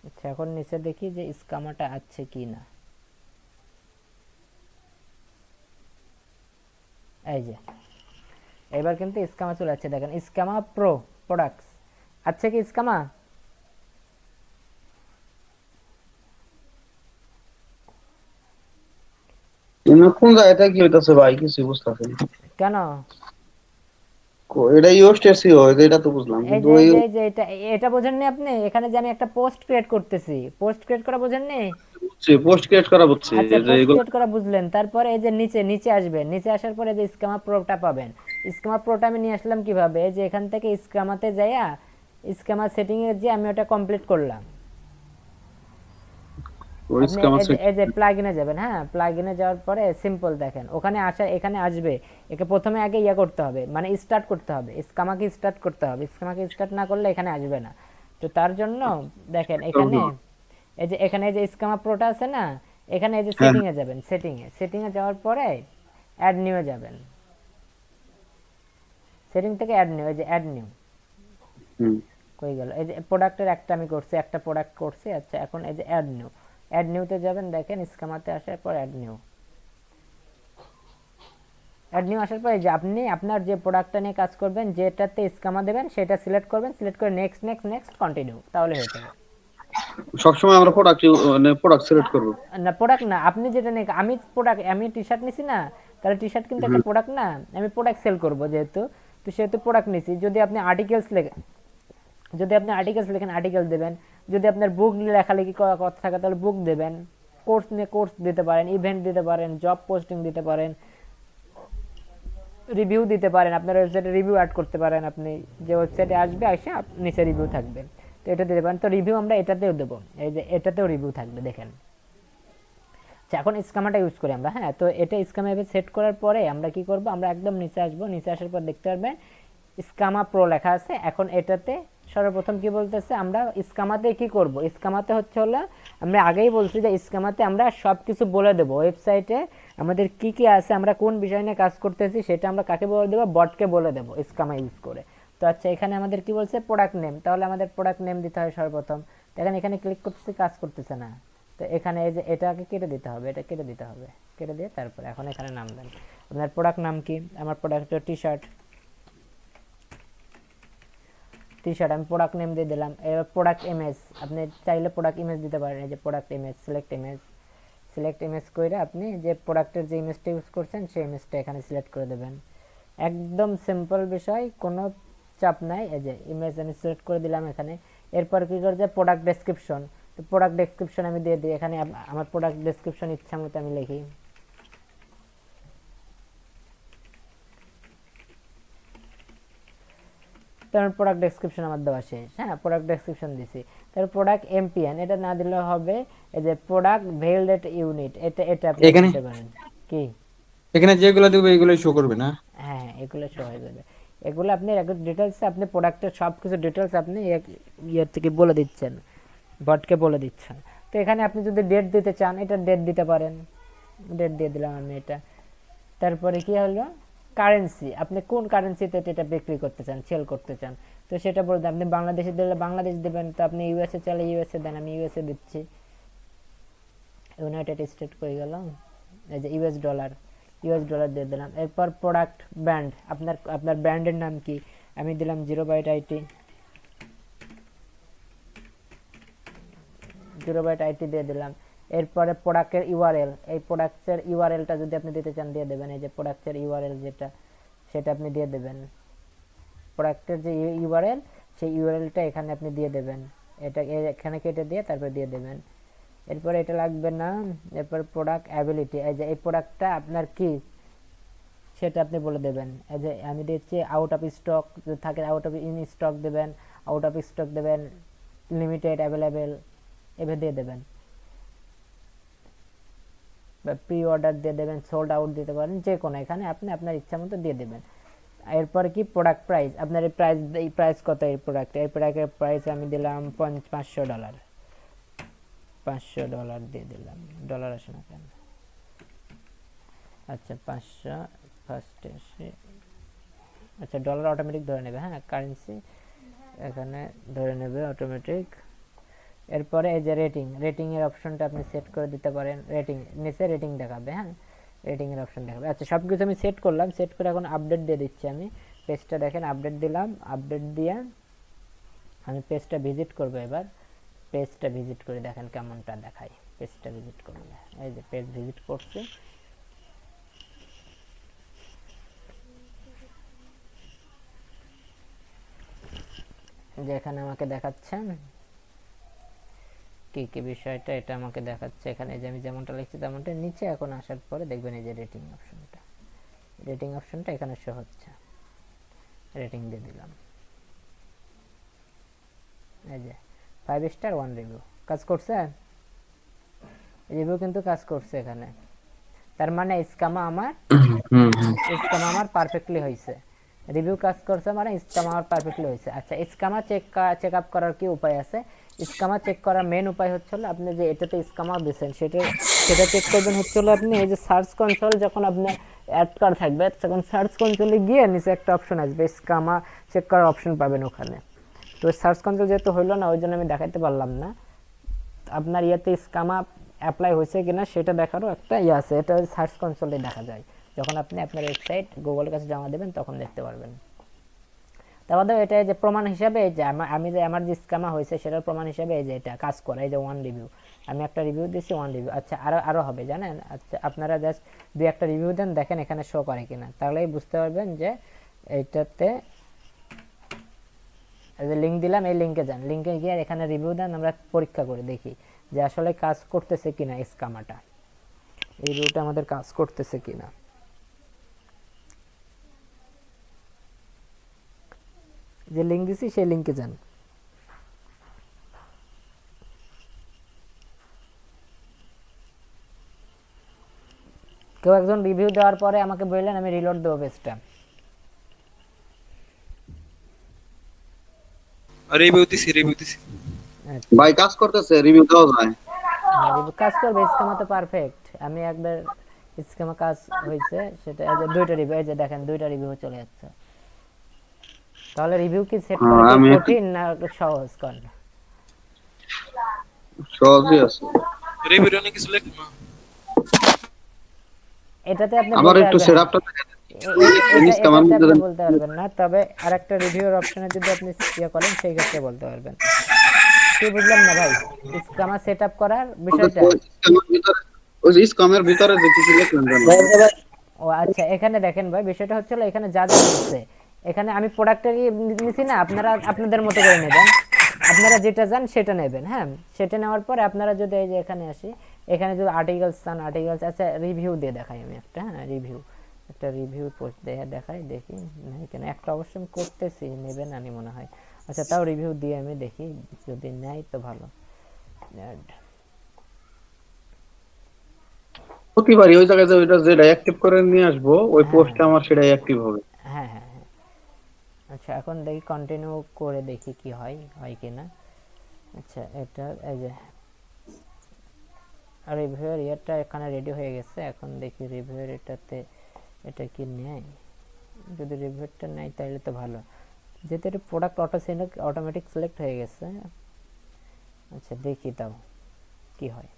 আচ্ছা, এখন নিচে দেখি যে স্ক্যামাটা আছে কি না। এই যে এবার কিন্তু স্ক্যামা চলে যাচ্ছে, দেখেন স্ক্যামা প্রো প্রোডাক্টস আছে কি স্ক্যামা? কোন জায়গাটা কি হইতাছে ভাই, কিছু বুঝতেছি না। কেন? এটা ইওস্টের সিও, এটা তো বুঝলাম, এই কিন্তু যে ওই এই যে এই যে এটা এটা বোঝেননি আপনি? এখানে যে আমি একটা পোস্ট ক্রিয়েট করতেছি, পোস্ট ক্রিয়েট করা বোঝেননি? পোস্ট ক্রিয়েট করা হচ্ছে আচ্ছা, যে পোস্ট এগুলো। ক্রিয়েট করা বুঝলেন, তারপরে এই যে নিচে নিচে আসবেন, নিচে আসার পরে যে স্ক্যামা প্রোটা পাবেন। স্ক্যামা প্রোটা আমি নিয়ে আসলাম কিভাবে, এই যে এখান থেকে স্ক্যামাতে যাইয়া স্ক্যামা সেটিং এ যে আমি ওটা কমপ্লিট করলাম। ওই আপনি স্ক্যামার এই যে প্লাগইনে যাবেন, হ্যাঁ প্লাগইনে যাওয়ার পরে সিম্পল দেখেন ওখানে আসা, এখানে আসবে। একে প্রথমে আগে ইয়া করতে হবে, মানে স্টার্ট করতে হবে, স্ক্যামাকে স্টার্ট করতে হবে, স্ক্যামাকে স্টার্ট না করলে এখানে আসবে না। তো তার জন্য দেখেন এখানে এই যে এখানে যে স্ক্যামা প্রোটা আছে না, এখানে এই যে হ্যাঁ। সেটিং এ যাবেন, সেটিং এ যাওয়ার পরে অ্যাড নিউ এ যাবেন, সেটিং থেকে অ্যাড নিউ, এই যে অ্যাড নিউ হুম। কই গেল, এই যে প্রোডাক্টের একটা আমি করছি, একটা প্রোডাক্ট করছি। আচ্ছা, এখন এই যে অ্যাড নিউ, অ্যাড নিউতে যাবেন, দেখেন স্ক্যামাতে আসার পর অ্যাড নিউ, অ্যাড নিউ আসার পরে যে আপনি আপনার যে প্রোডাক্টটা নিয়ে কাজ করবেন, যেটাতে স্ক্যামা দেবেন সেটা সিলেক্ট করবেন, সিলেক্ট করে নেক্সট নেক্সট নেক্সট কন্টিনিউ, তাহলে হয়ে যাবে। সবসময় আমরা প্রোডাক্ট মানে প্রোডাক্ট সিলেক্ট করব। না প্রোডাক্ট না, আপনি যেটা নিয়ে, আমি প্রোডাক্ট, আমি টি শার্ট নিছি না, তাহলে টি শার্ট কিন্তু একটা প্রোডাক্ট না, আমি প্রোডাক্ট সেল করব যেহেতু, তো সেহেতু প্রোডাক্ট নিছি। যদি আপনি আর্টিকেলস লেখেন, আর্টিকেল দেবেন। যদি আপনার বুক নিয়ে লেখালেখি করা কথা থাকে তাহলে বুক দেবেন। কোর্স নিয়ে কোর্স দিতে পারেন, ইভেন্ট দিতে পারেন, জব পোস্টিং দিতে পারেন, রিভিউ দিতে পারেন, আপনার ওয়েবসাইটে রিভিউ অ্যাড করতে পারেন। আপনি যে ওয়েবসাইটে আসবে এসে নিচে রিভিউ থাকবে, তো এটা দিতে পারেন। তো রিভিউ আমরা এটাতেও দেবো, এই যে এটাতেও রিভিউ থাকবে দেখেন। আচ্ছা, এখন স্ক্যামাটা ইউজ করি আমরা, হ্যাঁ। তো এটা স্ক্যামা এভাবে সেট করার পরে আমরা কি করব, আমরা একদম নিচে আসবো, নিচে আসার পর দেখতে পারবেন স্ক্যামা প্রো লেখা আছে। এখন এটাতে সর্বপ্রথম কি বলতেছে, আমরা স্ক্যামাতে কি করব, স্ক্যামাতে হচ্ছে হলো, আমরা আগেই বলছি যে স্ক্যামাতে আমরা সব কিছু বলে দেবো, ওয়েবসাইটে আমাদের কি কি আছে, আমরা কোন বিষয় নিয়ে কাজ করতেছি সেটা আমরা কাকে বলে দেবো, বটকে বলে দেবো স্ক্যামা ইউজ করে। তো আচ্ছা, এখানে আমাদের কি বলছে, প্রোডাক্ট নেম, তাহলে আমাদের প্রোডাক্ট নেম দিতে হয় সর্বপ্রথম। দেখেন এখানে ক্লিক করতেছি, কাজ করতেছে না। তো এখানে এই যে এটাকে কেটে দিতে হবে, এটা কেটে দিতে হবে, কেটে দিয়ে তারপরে এখন এখানে নাম দেন। আপনার প্রোডাক্ট নাম কি, আমার প্রোডাক্ট টি শার্ট, আমি প্রোডাক্ট নেম দিয়ে দিলাম। এবার প্রোডাক্ট ইমেজ, আপনি চাইলে প্রোডাক্ট ইমেজ দিতে পারেন, এই যে প্রোডাক্ট ইমেজ, সিলেক্ট ইমেজ করে আপনি যে প্রোডাক্টের যে ইমেজটা ইউজ করছেন সেই ইমেজটা এখানে সিলেক্ট করে দেবেন। একদম সিম্পল বিষয়, কোনো চাপ নাই। এই যে ইমেজ আমি সিলেক্ট করে দিলাম, এখানে এরপর কি করছে প্রোডাক্ট ডেসক্রিপশন। তো প্রোডাক্ট ডেসক্রিপশন আমি দিয়ে দিই এখানে, আমার প্রোডাক্ট ডেসক্রিপশন ইচ্ছা মতো আমি লিখি। তারপর প্রোডাক্ট ডেসক্রিপশন আমার দেওয়া শেষ। হ্যাঁ, প্রোডাক্ট ডেসক্রিপশন দিছি। তারপর প্রোডাক্ট এমপিএন এটা না দিলে হবে এই যে প্রোডাক্ট ভেলডেট ইউনিট, এটা আপনি এখানে দিতে পারেন। কি এখানে যেগুলো দেবো এগুলোই শো করবে না? হ্যাঁ, এগুলো শো হয়ে যাবে। এগুলো আপনি ডিটেলস, আপনি প্রোডাক্টের সব কিছু ডিটেলস আপনি ইয়ের থেকে বলে দিচ্ছেন, বটকে বলে দিচ্ছেন। তো এখানে আপনি যদি ডেট দিতে চান এটা ডেট দিতে পারেন, ডেট দিয়ে দিলাম আমি এটা। তারপরে কি হলো কারেন্সি, আপনি কোন কারেন্সিতে এটা বিক্রি করতে চান, সেল করতে চান, তো সেটা বলতে আপনি বাংলাদেশে দিলে বাংলাদেশ দেবেন, তো আপনি ইউএসএ চাইলে ইউএসএ দেন, আমি ইউএসএ দিচ্ছি। ইউনাইটেড স্টেট কই গেল, এই যে ইউএস ডলার দিয়ে দিলাম। এরপর প্রোডাক্ট ব্র্যান্ড, আপনার ব্র্যান্ডের নাম কি, আমি দিলাম 0byte IT, 0byte IT দিয়ে দিলাম। এরপরে প্রোডাক্টের ইউআরএল, এই প্রোডাক্টের ইউআরএলটা যদি আপনি দিতে চান দিয়ে দেবেন, এই যে প্রোডাক্টের ইউআরএল যেটা সেটা আপনি দিয়ে দেবেন। প্রোডাক্টের যে ইউআরএল সেই ইউআরএলটা এখানে আপনি দিয়ে দেবেন, এটা এখানে কেটে দিয়ে তারপর দিয়ে দেবেন। এরপর এটা লাগবে না। এরপর প্রোডাক্ট অ্যাবিলিটি, এই যে এই প্রোডাক্টটা আপনার কি সেটা আপনি বলে দেবেন। এই যে আমি দিচ্ছি আউট অফ স্টক থাকে, আউট অফ ইন স্টক দেবেন, আউট অফ স্টক দেবেন, লিমিটেড, অ্যাভেলেবেল এভাবে দিয়ে দেবেন, বা প্রি অর্ডার দিয়ে দেবেন, সোল্ড আউট দিতে পারেন, যে কোনো এখানে আপনি আপনার ইচ্ছা মতো দিয়ে দেবেন। এরপর কি প্রোডাক্ট প্রাইস, আপনার এই প্রাইস কত, এই প্রোডাক্টের প্রাইস আমি দিলাম $500, $500 দিয়ে দিলাম, ডলার আসে না কেন, আচ্ছা 500 ফার্স্টে আসে, আচ্ছা ডলার অটোমেটিক ধরে নেবে, হ্যাঁ কারেন্সি এখানে ধরে নেবে অটোমেটিক। এরপরে এই যে রেটিং এর অপশনটা আপনি সেট করে দিতে পারেন, রেটিং নিচে রেটিং দেখাবে, হ্যাঁ রেটিং এর অপশন দেখাবে। আচ্ছা সবকিছু আমি সেট করলাম, সেট করে এখন আপডেট দিয়ে দিচ্ছি আমি। পেজটা দেখেন আপডেট দিলাম, আপডেট দিয়ে আমি পেজটা ভিজিট করব। এবার পেজটা ভিজিট করে দেখেন কেমনটা দেখায়, পেজটা ভিজিট করলে এই যে পেজ ভিজিট করছি, যে এখানে আমাকে দেখাচ্ছে কি কি বিষয়টা, এটা আমাকে দেখাচ্ছে এখানে, যে আমি যেমনটা লিখছি তেমনটা। নিচে এখন আসার পরে দেখবেন এই যে রেটিং অপশনটা এখানে শো হচ্ছে, রেটিং দিয়ে দিলাম, এই যে 5 স্টার 1 রিভিউ কাজ করছে, রিভিউ কিন্তু কাজ করছে এখানে। তার মানে স্ক্যামা আমার পারফেক্টলি হয়েছে, রিভিউ কাজ করছে মানে স্ক্যামা আমার পারফেক্টলি হয়েছে। আচ্ছা স্ক্যামা চেক আপ করার কি উপায় আছে? স্ক্যামা চেক করার মেন উপায় হচ্ছে হলো আপনি যে এটাতে স্ক্যামা দিয়েছেন সেটা চেক করবেন হচ্ছে হলো আপনি এই যে সার্চ কনসোল, যখন আপনি অ্যাড করা থাকবে তখন সার্চ কনসোলে গিয়ে নিচে একটা অপশন আসবে, স্ক্যামা চেক করার অপশন পাবেন ওখানে। তো সার্চ কনসোল যেহেতু হইলো না ওই জন্য আমি দেখাতে পারলাম না, আপনার ইয়েতে স্ক্যামা অ্যাপ্লাই হয়েছে কিনা সেটা দেখারও একটা ইয়ে আছে, এটা সার্চ কনসোলে দেখা যায়, যখন আপনি আপনার ওয়েবসাইট গুগলের কাছে জমা দেবেন তখন দেখতে পারবেন। তারপরে এটা যে প্রমাণ হিসাবে এই যে আমি যে আমার যে স্ক্যামা হয়েছে সেটার প্রমাণ হিসাবে এই যে এটা কাজ করে, এই যে 1 রিভিউ, আমি একটা রিভিউ দিয়েছি 1 রিভিউ। আচ্ছা আরো হবে জানেন, আচ্ছা আপনারা জাস্ট দুই একটা রিভিউ দেন, দেখেন এখানে শো করে কিনা, তাহলেই বুঝতে পারবেন যে এইটাতে এই যে লিংক দিলাম, এই লিংকে যান, লিংকে গিয়ে এখানে রিভিউ দেন, আমরা পরীক্ষা করে দেখি যে আসলে কাজ করতেছে কিনা স্ক্যামাটা, এই রিভিউটা আমাদের কাজ করতেছে কিনা। যে লিংক দিছি সেই লিংকে যান, কেউ একজন রিভিউ দেওয়ার পরে আমাকে বললেন আমি রিলোড দেবো পেজটা, রিভিউ দিছি ভাই কাজ করতেছে, রিভিউ দেওয়া যায়। রিভিউ কাজ করবে, স্ক্যামা তো পারফেক্ট, আমি একবার স্ক্যামা কাজ হয়েছে সেটা এই যে দুইটা রিভিউ, এই যে দেখেন দুইটা রিভিউ চলে যাচ্ছে। তাহলে রিভিউ কি সেট করা কি কঠিন না সহজ? কোন সহজই আছে, রিভিউ অনেক কিছু লেখ না, এটাতে আপনি আমার একটু সেটআপটা বলতে পারবেন না, তবে আরেকটা রিভিউর অপশনে যদি আপনি ইয়ে করেন সেই ক্ষেত্রে বলতে পারবেন। কি বুঝলাম না ভাই, স্ক্যামার সেটআপ করার বিষয়টা, ওই যে স্ক্যামের ভিতরে যে কিছু লিখলেন ও আচ্ছা এখানে দেখেন ভাই, বিষয়টা হচ্ছে এখানে যা যা বলছে, এখানে আমি প্রোডাক্টের নিছি না, আপনারা আপনাদের মতো করে নেবেন, আপনারা যেটা চান সেটা নেবেন। হ্যাঁ, সেটা নেওয়ার পরে আপনারা যদি এই যে এখানে আসি, এখানে যদি আর্টিকেলস চান আর্টিকেলস, আচ্ছা রিভিউ দিয়ে দেখাই আমি একটা, হ্যাঁ রিভিউ, একটা রিভিউ পোস্ট দিয়ে দেখাই, দেখি নাই কেন, একটা অবশ্য আমি করতেছি, নেবে না নি মনে হয়। আচ্ছা তাও রিভিউ দিয়ে আমি দেখি, যদি নেয় তো ভালো। Add। প্রতিবারই ওই জায়গায় যে ওইটা যেটা অ্যাক্টিভ করে নিয়ে আসবো ওই হ্যাঁ পোস্টে আমার সেটাই অ্যাক্টিভ হবে। হ্যাঁ হ্যাঁ হ্যাঁ। আচ্ছা এখন দেখি কন্টিনিউ করে দেখি কি হয়, হয় কি না। আচ্ছা এটা এই যে রিভিউয়ের ইয়েটা এখানে রেডি হয়ে গেছে, এখন দেখি রিভিউয়ের এটাতে এটা কি নেয়। যদি রিভিউটা নেয় তাহলে তো ভালো, যেহেতু এটা প্রোডাক্ট অটোমেটিক সিলেক্ট হয়ে গেছে। আচ্ছা দেখি তাও কি হয়।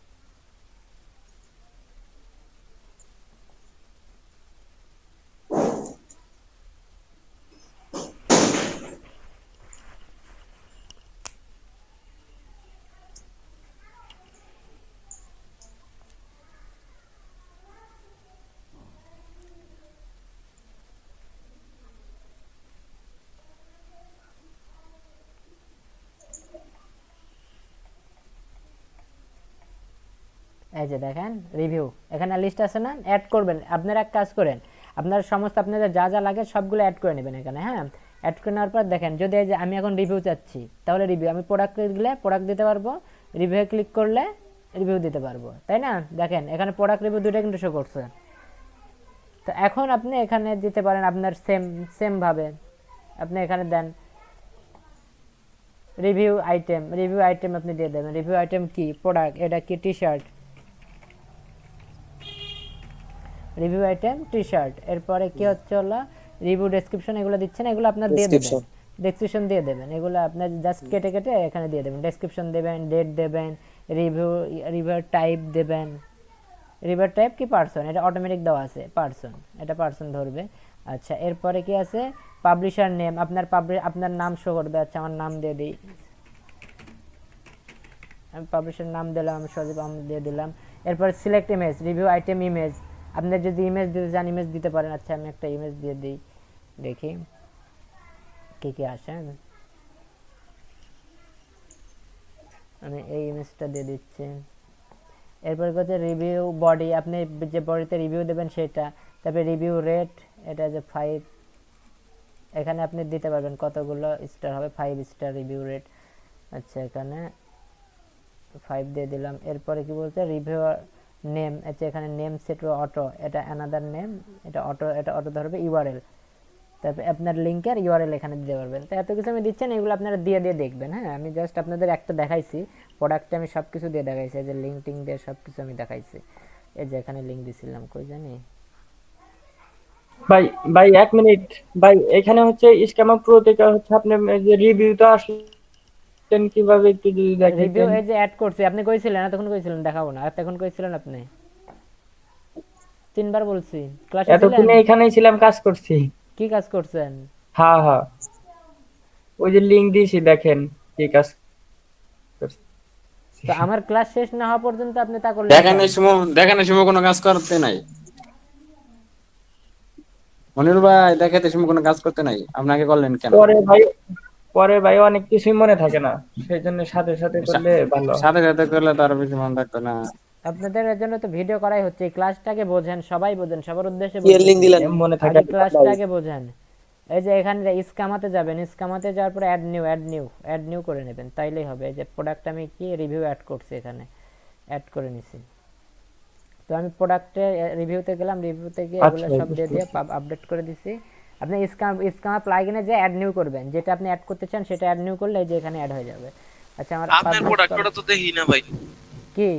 এই যে দেখেন রিভিউ, এখানে লিস্ট আছে না, অ্যাড করবেন। আপনারা এক কাজ করেন, আপনার সমস্ত আপনাদের যা যা লাগে সবগুলো অ্যাড করে নেবেন এখানে। হ্যাঁ, অ্যাড করে নেওয়ার পর দেখেন যদি এই যে আমি এখন রিভিউ চাচ্ছি, তাহলে রিভিউ আমি প্রোডাক্ট দিলে প্রোডাক্ট দিতে পারবো, রিভিউ ক্লিক করলে রিভিউ দিতে পারবো, তাই না? দেখেন এখানে প্রোডাক্ট রিভিউ দুটো কিন্তু শো করছে। তো এখন আপনি এখানে দিতে পারেন আপনার সেম ভাবে আপনি এখানে দেন রিভিউ আইটেম আপনি দিয়ে দেবেন। রিভিউ আইটেম কি প্রোডাক্ট, এটা কি T shirt, review item T shirt. এরপরে কি হচ্ছে হলো রিভিউ ডেসক্রিপশন, এগুলো দিচ্ছেন, এগুলো আপনার দিয়ে দেবেন, ডেসক্রিপশন দিয়ে দেবেন, এগুলো আপনার জাস্ট কেটে কেটে এখানে দিয়ে দেবেন। ডেসক্রিপশন দেবেন, ডেট দেবেন, রিভিউ টাইপ দেবেন। রিভিউ টাইপ কি পার্সন, এটা অটোমেটিক দেওয়া আছে পার্সন, এটা পার্সন ধরবে। আচ্ছা এরপরে কি আছে পাবলিশার নেম, আপনার নাম শো করবে। আচ্ছা আমার নাম দিয়ে দিই, আমি পাবলিশার নাম দিলাম, সজীব আহমেদ দিয়ে দিলাম। এরপর select image, review item image, আপনি যদি ইমেজ দিতে চান ইমেজ দিতে পারেন। আচ্ছা আমি একটা ইমেজ দিয়ে দিই, দেখি কি কি আসে। আমি এই ইমেজটা দিয়ে দিচ্ছি। এরপর হচ্ছে রিভিউ বডি, আপনি যে বডিতে রিভিউ দেবেন সেটা। তারপরে রিভিউ রেট, এটা যে 5, এখানে আপনি দিতে পারবেন কতগুলো স্টার হবে, 5 স্টার রিভিউ রেট। আচ্ছা এখানে 5 দিয়ে দিলাম। এরপরে কি বলছে রিভিউয়ার নেম, আচ্ছা এখানে নেম সেট অটো, এটা অ্যানাদার নেম, এটা অটো ধরবে। ইউআরএল, তারপরে আপনার লিংকের ইউআরএল এখানে দিতে পারবেন। তো এত কিছু আমি দিচ্ছেন, এগুলো আপনারা দিয়ে দেখবেন। হ্যাঁ আমি জাস্ট আপনাদের একটা দেখাইছি, প্রোডাক্টে আমি সব কিছু দিয়ে দেখাইছি, এই যে লিঙ্ক টিং দিয়ে সব কিছু আমি দেখাইছি। এই যে এখানে লিঙ্ক দিছিলাম, কই জানি ভাই ভাই 1 মিনিট ভাই, এখানে হচ্ছে স্ক্যামার প্রো থেকে হচ্ছে আপনি যে রিভিউটা আসলেন কিভাবে একটু যদি রিভিউ দেখাতেন। এই যে অ্যাড করছি, আপনি কইছিলেন এতক্ষণ কইছিলেন দেখাবো না, এতক্ষণ কইছিলেন আপনি 3বার বলছি। ক্লাসে ছিলেন? এতক্ষণ এখানেই ছিলাম, কাজ করছি। কি কাজ করছেন? হ্যাঁ হ্যাঁ, ওই যে লিংক দিয়েছি দেখেন কি কাজ করছি। তো আমার ক্লাস শেষ না হওয়া পর্যন্ত আপনি তা করলেন দেখানোর সময় কোনো কাজ করতে নাই, মনির ভাই দেখাতে সময় কোনো কাজ করতে নাই, আপনাকে করলেন কেন? পরে ভাই অনেক কিছুই মনে থাকে না, সেই জন্য সাথে সাথে করলে ভালো। সাথে সাথে করলে তার বেশি মনে থাকতো না। আপনাদের এর জন্য তো ভিডিও করাই হচ্ছে, ক্লাসটাকে বোঝেন, সবাই বোঝেন, সবার উদ্দেশ্যে কি এর লিংক বলতেছি, দিলেন? মনে থাকে আগে ক্লাসটাকে বোঝেন। এই যে এখানে ইসকামাতে যাবেন, ইসকামাতে যাওয়ার পরে অ্যাড নিউ করে নেবেন, তাইলেই হবে। এই যে প্রোডাক্ট আমি কি রিভিউ অ্যাড করছি, এখানে অ্যাড করে নিছি। তো আমি প্রোডাক্টে রিভিউতে গেলাম, রিভিউতে গিয়ে এগুলো সব দিয়ে দিয়ে আপডেট করে দিছি। আপনি ইসকামা প্লাগইনে যে অ্যাড নিউ করবেন, যেটা আপনি অ্যাড করতে চান সেটা অ্যাড নিউ করলে এই যে এখানে অ্যাড হয়ে যাবে। আচ্ছা আমার আপনার প্রোডাক্টটা তো দেখি না ভাই, কি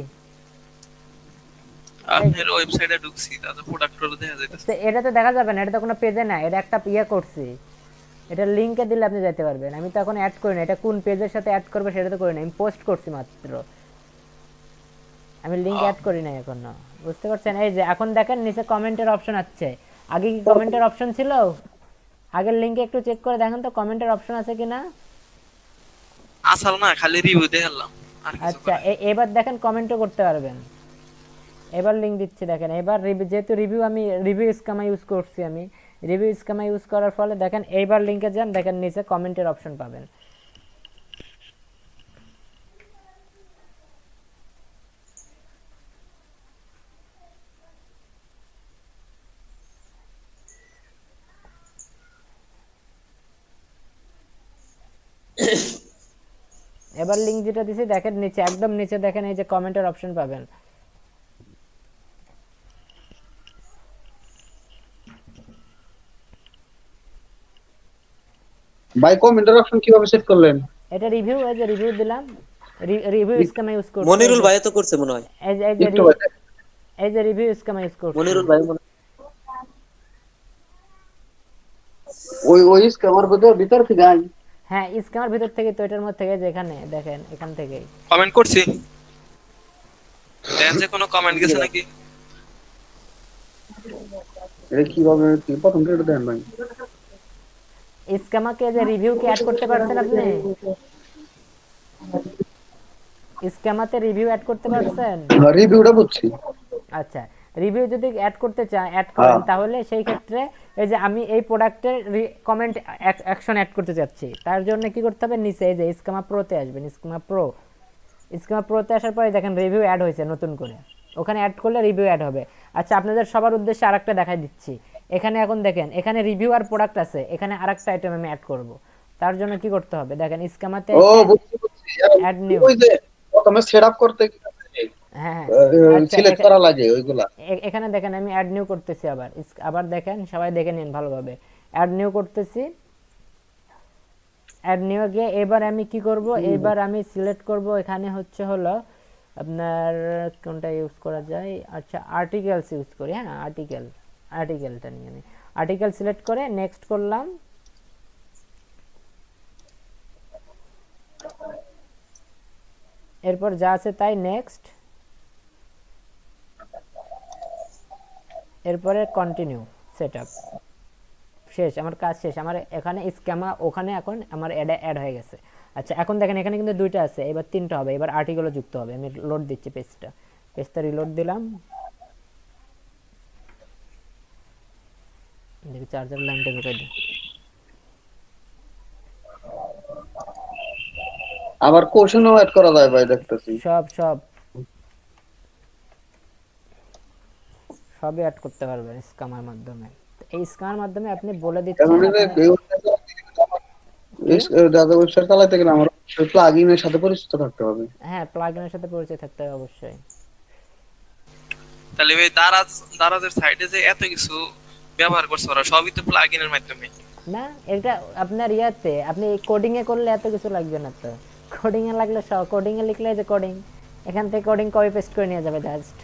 আপনার ওয়েবসাইটে ঢুকছি তাতে প্রোডাক্টটা দেখা যাইতেছে। তো এটা তো দেখা যাবে না, এটা তো কোনো পেজে না, এটা একটা ইয়ে করছি, এটা লিংকে দিলে আপনি যেতে পারবেন। আমি তো এখন অ্যাড করি না, এটা কোন পেজের সাথে অ্যাড করবে সেটা তো করি না, আমি পোস্ট করছি মাত্র, আমি লিংক অ্যাড করি না এখনো, বুঝতে পারছেন? এই যে এখন দেখেন নিচে কমেন্টের অপশন আছে, আগে কি কমেন্টের অপশন ছিল? আগের লিংকে একটু চেক করে দেখেন তো কমেন্টের অপশন আছে কিনা। আসল না, খালি রিভিউ দেখালাম আর কিছু আচ্ছা এবার দেখেন কমেন্টও করতে পারবেন। এবার লিংক দিচ্ছি দেখেন, এবার যেহেতু আমি রিভিউ স্কামা ইউজ করছি, আমি রিভিউ স্কামা ইউজ করার ফলে দেখেন এইবার লিংকে যান, দেখেন নিচে কমেন্টের অপশন পাবেন। এবার লিংক যেটা দিছি দেখেন নিচে, একদম নিচে দেখেন এই যে কমেন্টের অপশন পাবেন। ভাই কমেন্টের অপশন কিভাবে সেট করলেন? এটা রিভিউ, এই যে রিভিউ দিলাম, রিভিউ স্কিমা ইউজ করছি। মনিরুল ভাই তো করছে মনে হয়। একটু ভাই, এই যে রিভিউ স্কিমা ইউজ করছি। মনিরুল ভাই ওই স্ক্যামার ভিতর থেকে আই। হ্যাঁ স্কিমার ভিতর থেকে তো এটার মধ্যে থেকে, যে এখানে দেখেন এখান থেকেই কমেন্ট করছি, দেখেন যে কোনো কমেন্ট গেছে নাকি। এটা কিভাবে প্রথম থেকে দেন ভাই? স্কিমাকে যে রিভিউ কি অ্যাড করতে পারছেন আপনি? স্কিমাতে রিভিউ অ্যাড করতে পারছেন? রিভিউটা বুঝছি। আচ্ছা, রিভিউ যদি অ্যাড করতে চান অ্যাড করেন, তাহলে সেই ক্ষেত্রে এই যে আমি এই প্রোডাক্টের কমেন্ট অ্যাকশন অ্যাড করতে যাচ্ছি, তার জন্য কি করতে হবে, নিচে এই যে স্কিমা প্রোতে আসবেন, স্কিমা প্রোতে আসার পরে দেখেন রিভিউ অ্যাড হয়েছে নতুন করে, ওখানে অ্যাড করলে রিভিউ অ্যাড হবে। আচ্ছা আপনাদের সবার উদ্দেশ্যে আরেকটা দেখাই দিচ্ছি, এখানে এখন দেখেন এখানে রিভিউ আর প্রোডাক্ট আছে, এখানে আরেকটা আইটেম আমি অ্যাড করব। তার জন্য কি করতে হবে দেখেন স্কিমাতে ও বুঝছি। অ্যাড নিউ, ওই যে প্রথমে সেটআপ করতে হ্যাঁ সিলেক্ট করা লাগে ওইগুলা। এখানে দেখেন আমি অ্যাড নিউ করতেছি, আবার দেখেন সবাই দেখে নিন ভালোভাবে, অ্যাড নিউ করতেছি। অ্যাড নিউ গিয়ে এবার আমি কি করব, এবার আমি সিলেক্ট করব এখানে হচ্ছে হলো আপনার কোনটা ইউজ করা যায়, আচ্ছা আর্টিকেলস ইউজ করি, হ্যাঁ আর্টিকেলটা নিয়ে আমি আর্টিকেল সিলেক্ট করে নেক্সট করলাম। এরপর যা আছে তাই নেক্সট, এরপরে কন্টিনিউ সেটআপ, শেষ, আমার কাজ শেষ, আমার এখানে স্কিমা ওখানে এখন আমার অ্যাড হয়ে গেছে। আচ্ছা এখন দেখেন এখানে কিন্তু দুইটা আছে, এবার তিনটা হবে, এবার আর্টিকেলও যুক্ত হবে। আমি লোড দিচ্ছি পেজটা রিলোড দিলাম, দেখি চার্জার লাইনটা ঢুকাই দিই। আবার কোশ্চেনও এড করা যায় ভাই, দেখতেছি। সবই অ্যাড করতে পারবেন স্কিমার মাধ্যমে। এই স্কিমার মাধ্যমে আপনি বলে দিচ্ছেন এখন ওয়েবসাইট চালাতে গেলে আমার প্লাগইনের সাথে পরিচিত থাকতে হবে। হ্যাঁ প্লাগইনের সাথে পরিচয় থাকতে হবে অবশ্যই। তাহলে ভাই দারাজের সাইডে যে এত কিছু ব্যবহার করছে ওরা, সবই তো প্লাগইনের মাধ্যমে। না এটা আপনার ইয়াতে আপনি কোডিং এ করলে এত কিছু লাগবে না, তো কোডিং এ লাগলে সব কোডিং এ লিখলে যে কোডিং, এখান থেকে কোডিং কপি পেস্ট করে নিয়ে যাবে জাস্ট।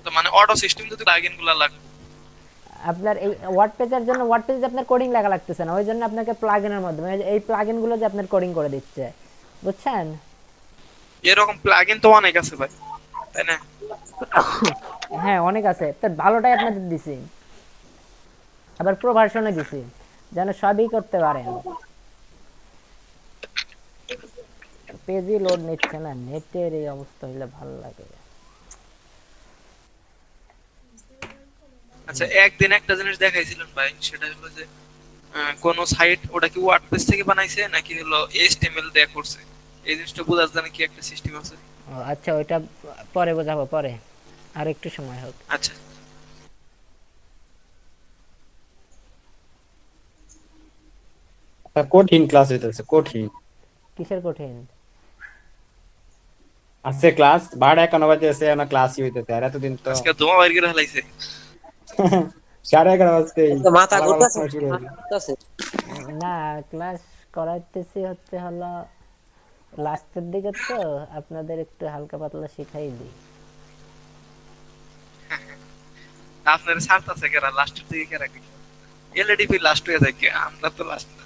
তো মানে অটো সিস্টেম যদি প্লাগইনগুলো লাগবে, আপনার এই ওয়ার্ড পেজের জন্য ওয়ার্ড পেজে আপনার কোডিং লাগা লাগতেছে না, ওই জন্য আপনাকে প্লাগইনের মাধ্যমে এই প্লাগইনগুলো যে আপনার কোডিং করে দিচ্ছে, বুঝছেন? এরকম প্লাগইন তো অনেক আছে ভাই, তাই না? হ্যাঁ অনেক আছে, তো ভালোটাই আপনাদের দিছি, আবার প্রো ভার্সনে দিছি যেন সবই করতে পারেন। পেজই লোড নিচ্ছে না, নেটের এই অবস্থা হইলে ভালো লাগে। আচ্ছা একদিন একটা জিনিস দেখাইছিলেন ভাই, সেটা হলো যে কোন সাইট ওটা কি ওয়ার্ডপ্রেস থেকে বানাইছে নাকি হলো এইচটিএমএল দিয়ে করছে, এই জিনিসটা বোঝার জন্য কি একটা সিস্টেম আছে? আচ্ছা ওইটা পরে বোঝাবো, পরে আর একটু সময় হোক। আচ্ছা কঠিন ক্লাস হইতেছে, কঠিন। কিসের কঠিন? আজকে ক্লাস 12:51 বাজে আছে, না ক্লাসই হইতেছে, আর এতদিন তো আজকে ধোঁয়া বাইর করে ফেলাইছে। 11:30 বাজতে মাথা ঘুরতেছে। না ক্লাস করাইতেছি হচ্ছে হলো লাস্টের দিকে, তো আপনাদের একটু হালকা পাতলা শিখাই দিই। আপনার সার্থ আছে কেরা লাস্টের দিকে কেরা কি এলইডিপি লাস্ট হয়ে যায়, আমরা তো লাস্ট না।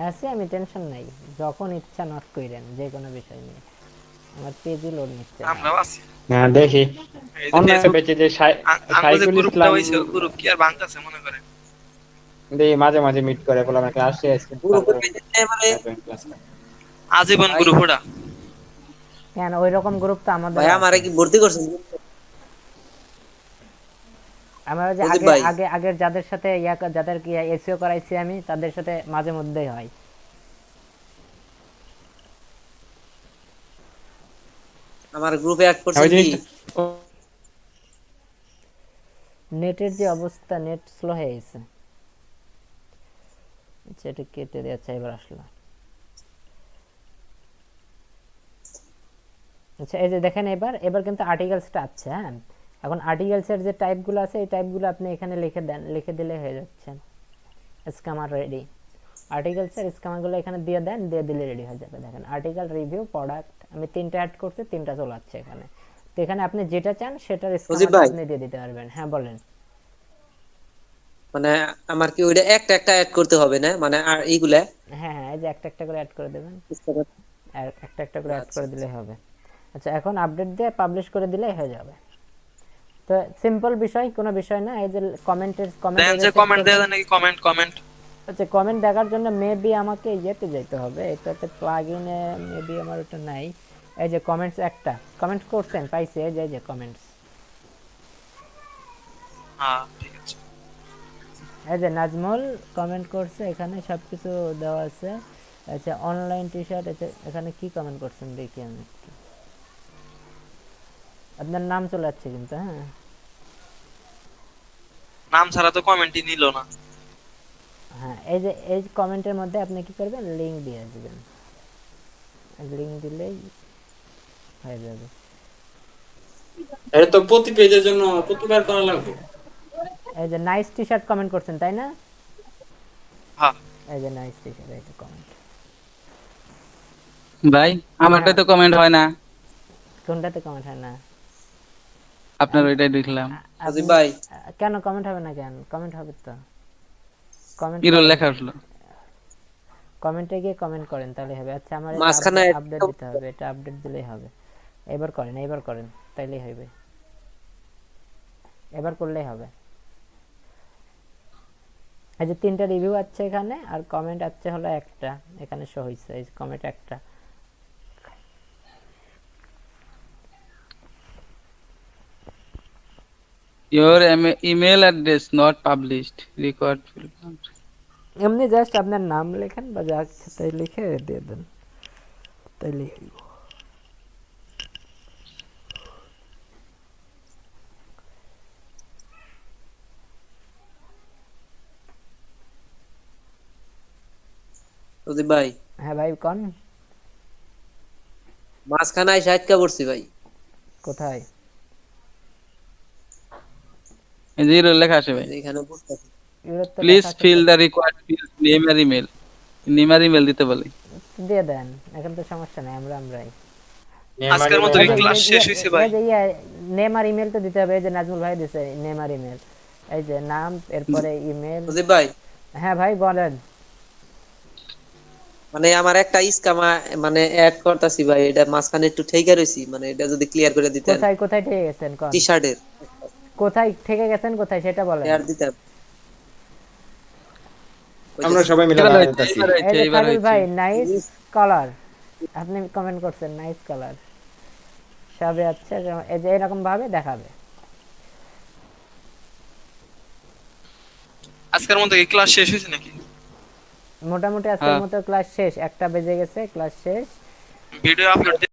আছি আমি, টেনশন নাই, যখন ইচ্ছা নক কইরেন যে কোনো বিষয় নিয়ে, আমার পেজই লোড নিচ্ছে। আমরাও আছি। হ্যাঁ দেখি এই যে অন্য Facebook পেজে যে আমাদের সাইকুল গ্রুপটা ইসলাম হইছে, গ্রুপ কি আর ভাঙতাছে মনে করেন? দেই মাঝে মাঝে মিট করে, বলে আমরা ক্লাস শেষ আজীবন গ্রুপ ওটা। কেন ওই রকম গ্রুপ তো আমাদের ভাই আমারে কি ভর্তি করছেন? আমরা যে প্রদীপ আগে ভাই। আগে আগের যাদের সাথে যাদের কি এসইও করাইছি আমি, তাদের সাথে মাঝে মধ্যেই হয়। আমার গ্রুপে অ্যাড করছেন কি? নেটের যে অবস্থা, নেট স্লো হয়ে গেছে। আচ্ছা এটা কেটে দিয়ে, আচ্ছা এবার আসলো। আচ্ছা এই যে দেখেন এবার এবার কিন্তু আর্টিকেলসটা আছে। হ্যাঁ, এখন আর্টিকেলসের যে টাইপগুলো আছে এই টাইপগুলো আপনি এখানে লিখে দেন, লিখে দিলে হয়ে যাচ্ছে স্কামার রেডি। আর্টিকেলসের স্কামারগুলো এখানে দিয়ে দেন, দিয়ে দিলে রেডি হয়ে যাবে। দেখেন আর্টিকেল, রিভিউ, প্রোডাক্ট, আমি 3টা অ্যাড করছি, 3টা চলে আসছে এখানে। তো এখানে আপনি যেটা চান সেটার সজীব স্কামারটা ভাই, আপনি দিয়ে দিতে পারবেন। হ্যাঁ বলেন। মানে আমার কি ওইটা একটা একটা অ্যাড করতে হবে না, মানে আর এইগুলা? হ্যাঁ হ্যাঁ, এই যে একটা একটা করে অ্যাড করে দেবেন, আর একটা একটা করে অ্যাড আচ্ছা করে আচ্ছা। দিলেই হবে। আচ্ছা এখন আপডেট দিয়ে পাবলিশ করে দিলেই হয়ে যাবে। তো সিম্পল বিষয়, কোনো বিষয় না। এই যে কমেন্টের কমেন্ট দেন যে সেট কমেন্ট দেয়া করবেন। যায় নাকি, কমেন্ট কমেন্ট আচ্ছা কমেন্ট দেখার জন্য মেবি আমাকে ইয়েতে যেতে হবে, এটাতে প্লাগইনে মেবি আমার ওটা নাই। এই যে কমেন্টস, একটা কমেন্ট করছেন পাইছি, এই যে কমেন্টস, হ্যাঁ ঠিক আছে। এই যে নাজমুল কমেন্ট করছে, এখানে সবকিছু দেওয়া আছে। আচ্ছা অনলাইন টি শার্ট, এখানে কি কমেন্ট করছেন দেখি আমি একটু। আপনার নাম চলে যাচ্ছে কিন্তু। হ্যাঁ নাম ছাড়া তো কমেন্টই নিল না। হ্যাঁ, এই যে এই কমেন্টের মধ্যে আপনি কি করবেন, লিংক দিয়ে দিবেন, লিংক দিলেই হয়ে যাবে। এটা তো প্রতি পেজের জন্য প্রতিবার করা লাগবে। এই যে নাইস টি শার্ট কমেন্ট করছেন তাই না? হ্যাঁ এই যে নাইস টি শার্ট, এটা কমেন্ট। ভাই আমারটাই তো কমেন্ট হয় না, কোনটাতে কমেন্ট হয় না? আপনার ওইটাই দেখলাম সজীব আপনি ভাই, কেন কমেন্ট হবে না, কেন কমেন্ট হবে তো, কমেন্ট ইরোল করেন, লেখা আসলো। কমেন্টে গিয়ে কমেন্ট করেন তাহলে হবে। আচ্ছা আমার এটা মাঝখানে আপডেট দিতে হবে, এটা আপডেট দিলেই হবে। এবার করেন, এবার করেন, তাইলেই হবে, এবার করলেই হবে। এই যে 3টা রিভিউ আছে এখানে, আর কমেন্ট আছে হলো একটা, এখানে শো হইছে এই কমেন্ট একটা। Your email address not published, record field. এমনি জাস্ট আপনার নাম লেখেন বা যা ইচ্ছা তাই লিখে দিয়ে দেন, তাইলেই হইব। সজীব ভাই, হ্যাঁ ভাই কোন, মাঝখানে আইসা আটকা পড়ছি ভাই। কোথায়? এই যে ইরোল লেখা আসে ভাই, এখানে পড়তেছি। ইউরোপ তো প্লিজ লেখা আছে ফিল তো, দ্য রিকোয়ার্ড ফিল্ড, নেম আর ইমেল। নেম আর ইমেল দিতে বলে। দিয়ে দেন, এখন তো সমস্যা নাই, আমরাই। আজকের মতো এই কি যে ক্লাস শেষ হয়েছে ভাই? এই যে নেম আর ইমেল তো দিতে হবে, এই যে নাজমুল ভাই দিছে নেম আর ইমেল, এই যে নাম এরপরে ইমেল। সজীব ভাই, হ্যাঁ ভাই বলেন। মানে আমার একটা ইসকামা মানে অ্যাড করতেছি ভাই, এটা মাঝখানে একটু ঠেকে রইছি, মানে এটা যদি ক্লিয়ার করে দিতেন। কোথায় কোথায় ঠেকে গেছেন কোন, টি শার্টের কোথায় ঠেকে গেছেন কোথায় সেটা বলেন। অ্যাড দিতেন। আমরা সবাই মিলে এবার হয়েছে, বানাইতেছি। এবার এই হয়েছে, যে এবার ফাইজুল হয়েছে। ভাই নাইস কালার, আপনি কমেন্ট করছেন নাইস কালার, সবে আচ্ছা, এই যে এরকম ভাবে দেখাবে। আজকের মতো কি ক্লাস শেষ হয়েছে নাকি? মোটামুটি আজকের হ্যাঁ। মতো ক্লাস শেষ, 1টা বেজে গেছে, ক্লাস শেষ। Video upload